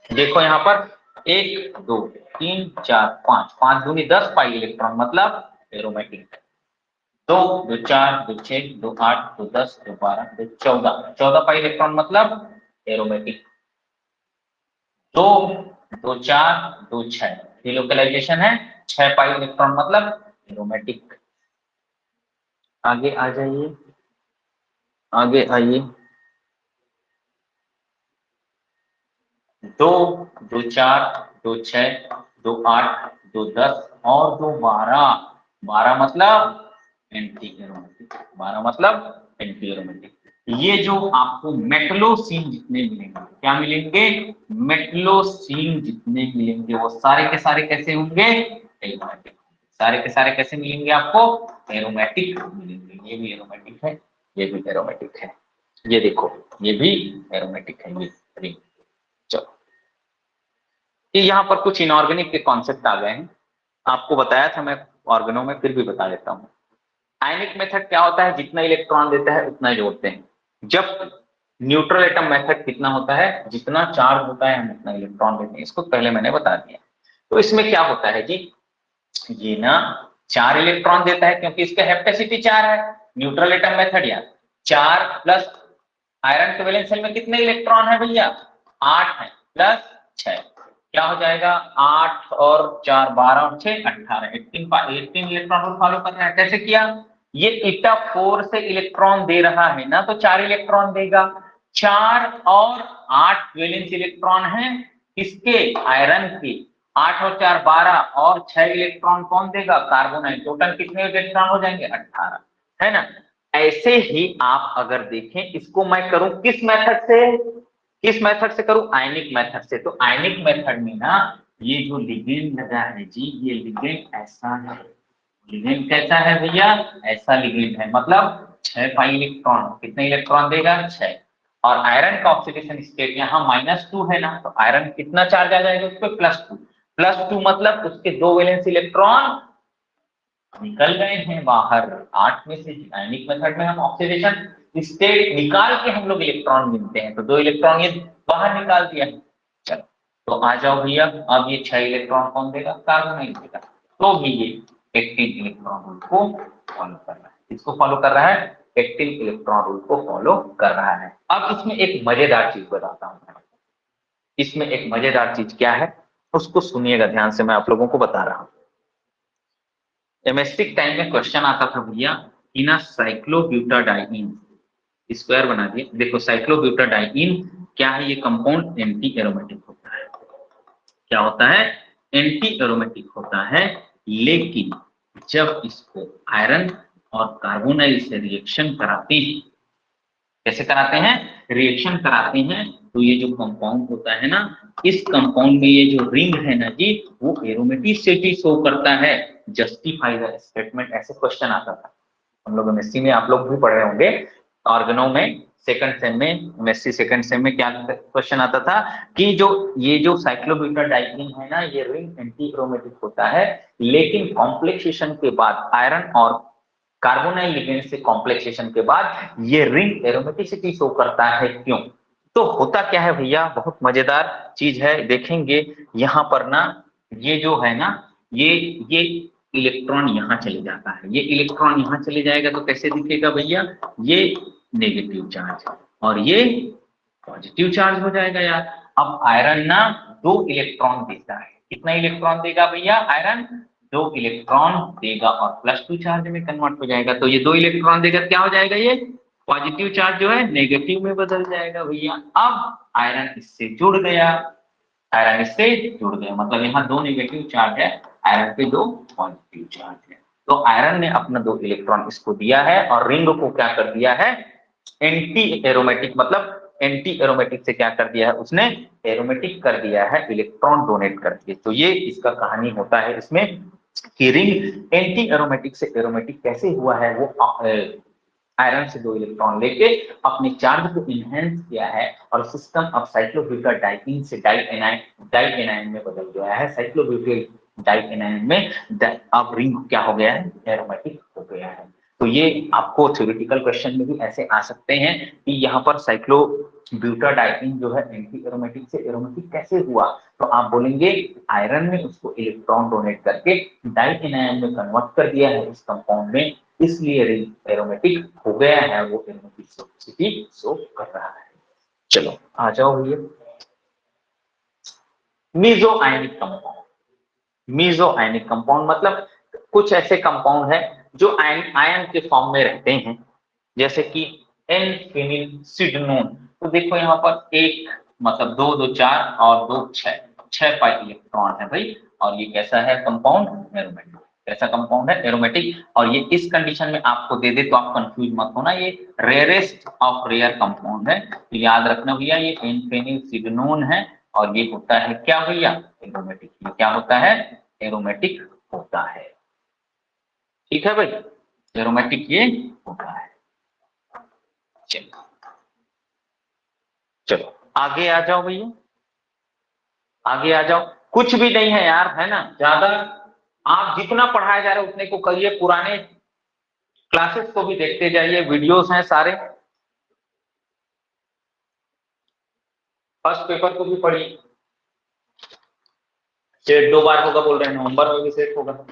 देखो यहाँ पर 1 2 3 4 5 5 दूनी 10 पाई इलेक्ट्रॉन, मतलब एरोमेटिक। 2 2 4 2 6 2 8 2 10 2 12 2 14 14 पाई इलेक्ट्रॉन, मतलब एरोमेटिक। 2 2 4 2 6 डिलोकलाइजेशन है, 6 पाई इलेक्ट्रॉन, मतलब एरोमेटिक। आगे आ जाइए, आगे आइए, 2 2 4 2 6 2 8 2 10 और 2 12 12 मतलब एंटी एरोमेटिक, 12 मतलब एंटी एरोमेटिक। ये जो आपको मेटलोसीन जितने मिलेंगे, क्या मिलेंगे मेटलोसीन जितने मिलेंगे, वो सारे के सारे कैसे होंगे एरोमेटिक, सारे के सारे कैसे मिलेंगे आपको एरोमेटिक मिलेंगे। ये भी एरोमेटिक है, ये भी एरोमेटिक है, ये देखो ये भी एरोमेटिक है, ये रिंग। चलो ये यहाँ पर कुछ इनऑर्गेनिक के कॉन्सेप्ट आ गए हैं, आपको बताया था मैं ऑर्गेनो में, फिर भी बता देता हूँ। आयनिक मेथड क्या होता है, जितना इलेक्ट्रॉन देता है उतना जोड़ते हैं। जब न्यूट्रल एटम मेथड कितना होता है, जितना चार्ज होता है हम उतना इलेक्ट्रॉन देते हैं, इसको पहले मैंने बता दिया। तो इसमें क्या होता है जी, ये ना 4 इलेक्ट्रॉन देता है क्योंकि इसका हेप्टेसिटी 4 है। न्यूट्रल एटम मेथड या 4 प्लस आयरन के वैलेंस शेल में कितने इलेक्ट्रॉन है भैया 8 है, प्लस 6 क्या हो जाएगा 8 और 4 12 और 6 18 18 इलेक्ट्रॉन को फॉलो कर रहा है। कैसे किया, ये ईटा 4 से इलेक्ट्रॉन दे रहा है ना, तो 4 इलेक्ट्रॉन देगा। 4 और 8 वैलेंस इलेक्ट्रॉन है किसके आयरन के, 8 और 4 12 और 6 इलेक्ट्रॉन कौन देगा कार्बोनाइट, टोटल कितने इलेक्ट्रॉन हो जाएंगे 18, है ना। ऐसे ही आप अगर देखें, इसको मैं करूं किस मेथड से, किस मेथड से करूं आयनिक मेथड से। तो आयनिक मेथड में ना ये जो लिगेंड लगा है जी, ये लिगेंड ऐसा है, लिगेंड कैसा है भैया ऐसा लिगेंड है, मतलब 6 पाई इलेक्ट्रॉन, कितने इलेक्ट्रॉन देगा 6, और आयरन का ऑक्सीडेशन स्टेट यहाँ -2 है ना, तो आयरन कितना चार्ज आ जाएगा उस पर +2 मतलब उसके 2 वैलेंस इलेक्ट्रॉन निकल गए हैं बाहर 8 में से। आयनिक मेथड में हम ऑक्सीडेशन स्टेट निकाल के हम लोग इलेक्ट्रॉन गिनते हैं, तो 2 इलेक्ट्रॉन ये बाहर निकाल दिया। चलो तो आ जाओ भैया, अब ये 6 इलेक्ट्रॉन कौन देगा? कार्बोनाइल देगा। तो भी ये एक्टिन इलेक्ट्रॉन रूल को फॉलो कर रहा है। इसको फॉलो कर रहा है, एक्टिन इलेक्ट्रॉन रूल को फॉलो कर रहा है। अब इसमें एक मजेदार चीज बताता हूं। इसमें एक मजेदार चीज क्या है उसको सुनिएगा ध्यान से, मैं आप लोगों को बता रहा हूं। एमएससी टाइम में क्वेश्चन आता था भैया कि ना साइक्लोब्यूटाडाइइन स्क्वायर बना दिए। देखो साइक्लोब्यूटाडाइइन क्या है? ये कंपाउंड एंटी एरोमेटिक होता है। क्या होता है? एंटी एरोमेटिक होता है, लेकिन जब इसको आयरन और कार्बोनाइल से रिएक्शन कराते हैं, कैसे कराते हैं? रिएक्शन कराते हैं, तो ये जो कंपाउंड होता है ना, इस कंपाउंड में ये जो रिंग है ना जी, वो एरोमेटिसिटी शो करता है। जस्टिफाई द स्टेटमेंट, ऐसे क्वेश्चन आता था हम लोग एमएससी में, आप लोग भी पढ़ रहे होंगे ऑर्गेनो में सेकंड सेम में, एमएससी सेकंड सेम में क्या क्वेश्चन आता था कि जो ये जो साइक्लोब्यूटाडाइइन है ना, ये रिंग एंटी एरोमेटिक होता है, लेकिन कॉम्प्लेक्सेशन के बाद आयरन और कार्बोनाइल लिगेंड से कॉम्प्लेक्सेशन के बाद ये रिंग एरोमेटिसिटी शो करता है। क्यों? तो होता क्या है भैया, बहुत मजेदार चीज है, देखेंगे यहाँ पर ना, ये जो है ना, ये इलेक्ट्रॉन यहाँ चले जाता है, ये इलेक्ट्रॉन यहाँ चले जाएगा तो कैसे दिखेगा भैया? ये नेगेटिव चार्ज और ये पॉजिटिव चार्ज हो जाएगा यार। अब आयरन ना 2 इलेक्ट्रॉन देता है। कितना इलेक्ट्रॉन देगा भैया? आयरन 2 इलेक्ट्रॉन देगा और +2 चार्ज में कन्वर्ट हो जाएगा। तो ये 2 इलेक्ट्रॉन देगा, क्या हो जाएगा? ये पॉजिटिव चार्ज जो है नेगेटिव में बदल जाएगा भैया। अब आयरन इससे जुड़ गया, आयरन इससे जुड़ गया, मतलब यहाँ 2 नेगेटिव चार्ज है, आयरन पे 2 पॉजिटिव चार्ज है। तो आयरन ने अपना 2 इलेक्ट्रॉन इसको दिया है और रिंग को क्या कर दिया है? एंटी एरोमेटिक, मतलब एंटी एरोमेटिक से क्या कर दिया है उसने? एरोमेटिक कर दिया है, इलेक्ट्रॉन डोनेट कर दिए। तो ये इसका कहानी होता है इसमें कि रिंग एंटी एरोमेटिक से एरोमेटिक कैसे हुआ है, वो आयरन से 2 इलेक्ट्रॉन लेके अपने चार्ज को इनहेंस किया है और सिस्टम अब साइक्लोब्यूटाडाइइन से डाइएनाइन में बदल गया है। साइक्लोब्यूटाडाइएनाइन में अब रिंग क्या हो गया है? एरोमेटिक हो गया है। तो ये आपको थ्योरेटिकल क्वेश्चन में भी ऐसे आ सकते हैं कि यहाँ पर साइक्लोब्यूटाडाइइन जो है एंटी एरोमेटिक से एरोमेटिक कैसे हुआ? तो आप बोलेंगे आयरन ने उसको इलेक्ट्रॉन डोनेट करके डाइएनाइन में कन्वर्ट कर दिया है उस कंपाउंड में, इसलिए रिंग एरोमेटिक हो गया है, वो एरोमेटिसिटी शो कर रहा है। चलो आ जाओ भैया, मीसोआयनिक कंपाउंड। मीसोआयनिक कंपाउंड मतलब कुछ ऐसे कंपाउंड है जो आयन के फॉर्म में रहते हैं, जैसे कि एन-फेनिलसिडनोन। तो देखो यहाँ पर एक मतलब 2 2 4 और 2 6 पाई इलेक्ट्रॉन है भाई, और ये कैसा है कंपाउंड? एरोमेटिक। कैसा कंपाउंड है? एरोमेटिक। और ये इस कंडीशन में आपको दे दे तो आप कंफ्यूज मत होना, ये रेयरेस्ट ऑफ रेयर कंपाउंड है। तो याद रखना भैया ये एन-फेनिलसिडनोन है और ये होता है क्या भैया? एरोमेटिक। ये क्या होता है? एरोमेटिक होता है। ठीक है भाई, एरोमेटिक ये होता है। चलो आगे आ जाओ भैया, आगे आ जाओ। कुछ भी नहीं है यार, है ना, ज्यादा आप जितना पढ़ाया जा रहा है उतने को करिए, पुराने क्लासेस को भी देखते जाइए, वीडियोस हैं सारे, फर्स्ट पेपर को भी पढ़िए। सेट 2 बार होगा बोल रहे हैं, नवंबर में भी सेट होगा,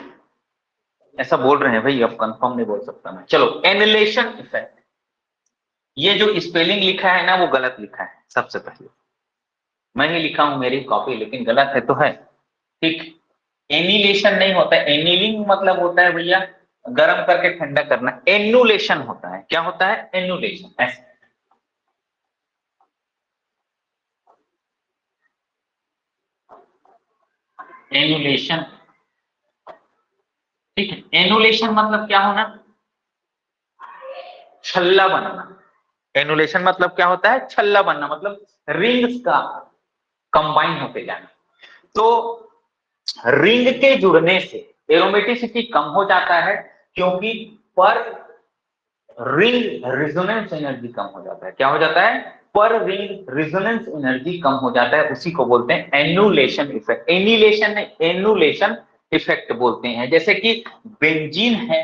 ऐसा बोल रहे हैं भाई, अब कंफर्म नहीं बोल सकता मैं। चलो एनिलेशन इफेक्ट, ये जो स्पेलिंग लिखा है ना वो गलत लिखा है। सबसे पहले मैं ही लिखा हूं, मेरी कॉपी, लेकिन गलत है तो है। ठीक, एनिलेशन नहीं होता है, एनिलिंग मतलब होता है भैया गर्म करके ठंडा करना। एनुलेशन होता है, क्या होता है? एनुलेशन। ऐसे एनुलेशन, ठीक है। एनुलेशन मतलब क्या होना? छल्ला बनना। एनुलेशन मतलब क्या होता है? छल्ला बनना, मतलब रिंग्स का कंबाइन होते जाना। तो रिंग के जुड़ने से एरोमेटिसिटी कम हो जाता है, क्योंकि पर रिंग रेजोनेंस एनर्जी कम हो जाता है। क्या हो जाता है? पर रिंग रेजोनेंस एनर्जी कम हो जाता है, उसी को बोलते हैं एनुलेशन इफेक्ट। एनिलेशन नहीं, एनुलेशन इफेक्ट बोलते हैं। जैसे कि बेंजीन है,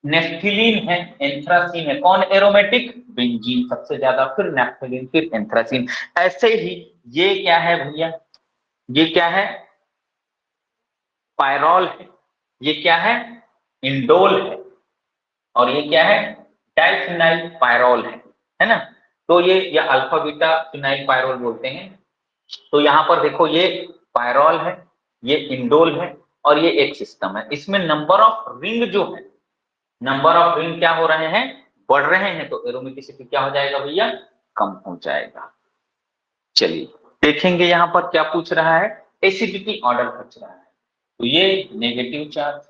नेफ्थिलीन है, एंथ्रासीन है, कौन एरोमेटिक? बेंजीन सबसे ज्यादा, फिर नेफ्थिलीन, फिर एंथ्रासीन। ऐसे ही ये क्या है भैया? ये क्या है, पायरॉल है, ये क्या है, इंडोल है, और ये क्या है, डाइफिनाइल पायरॉल है ना। तो ये या अल्फा बीटा फिनाइल पायरॉल बोलते हैं। तो यहाँ पर देखो ये पायरॉल है, ये इंडोल है, और ये एक सिस्टम है। इसमें नंबर ऑफ रिंग जो है, नंबर ऑफ रिंग क्या हो रहे हैं, बढ़ रहे हैं, तो एरोमेटिसिटी क्या हो जाएगा भैया, कम हो जाएगा। चलिए देखेंगे यहाँ पर क्या पूछ रहा है, एसिडिटी ऑर्डर पूछ रहा है। तो ये नेगेटिव चार्ज,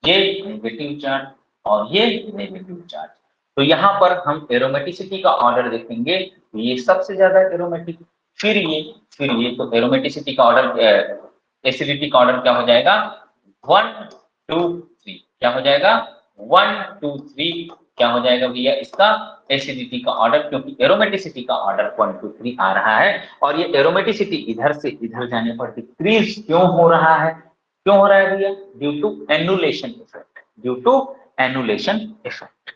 ये नेगेटिव चार्ज, और ये नेगेटिव चार्ज। तो यहाँ पर हम एरोमेटिसिटी का ऑर्डर देखेंगे, तो ये सबसे ज्यादा एरोमेटिक, फिर ये तो एरोमेटिसिटी का ऑर्डर, एसिडिटी का ऑर्डर क्या हो जाएगा, 1 2 3, क्या हो जाएगा 1 2 3, क्या हो जाएगा भैया इसका एसिडिटी का ऑर्डर, क्योंकि एरोमेटिसिटी का ऑर्डर 1 2 3 आ रहा है। और ये एरोमेटिसिटी इधर से इधर जाने पर डिक्रीज क्यों हो रहा है, क्यों हो रहा है भैया, due to annulation effect, due to annulation effect.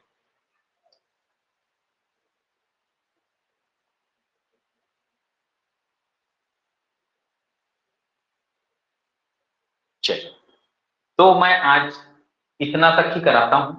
चलिए, तो मैं आज इतना तक ही कराता हूं।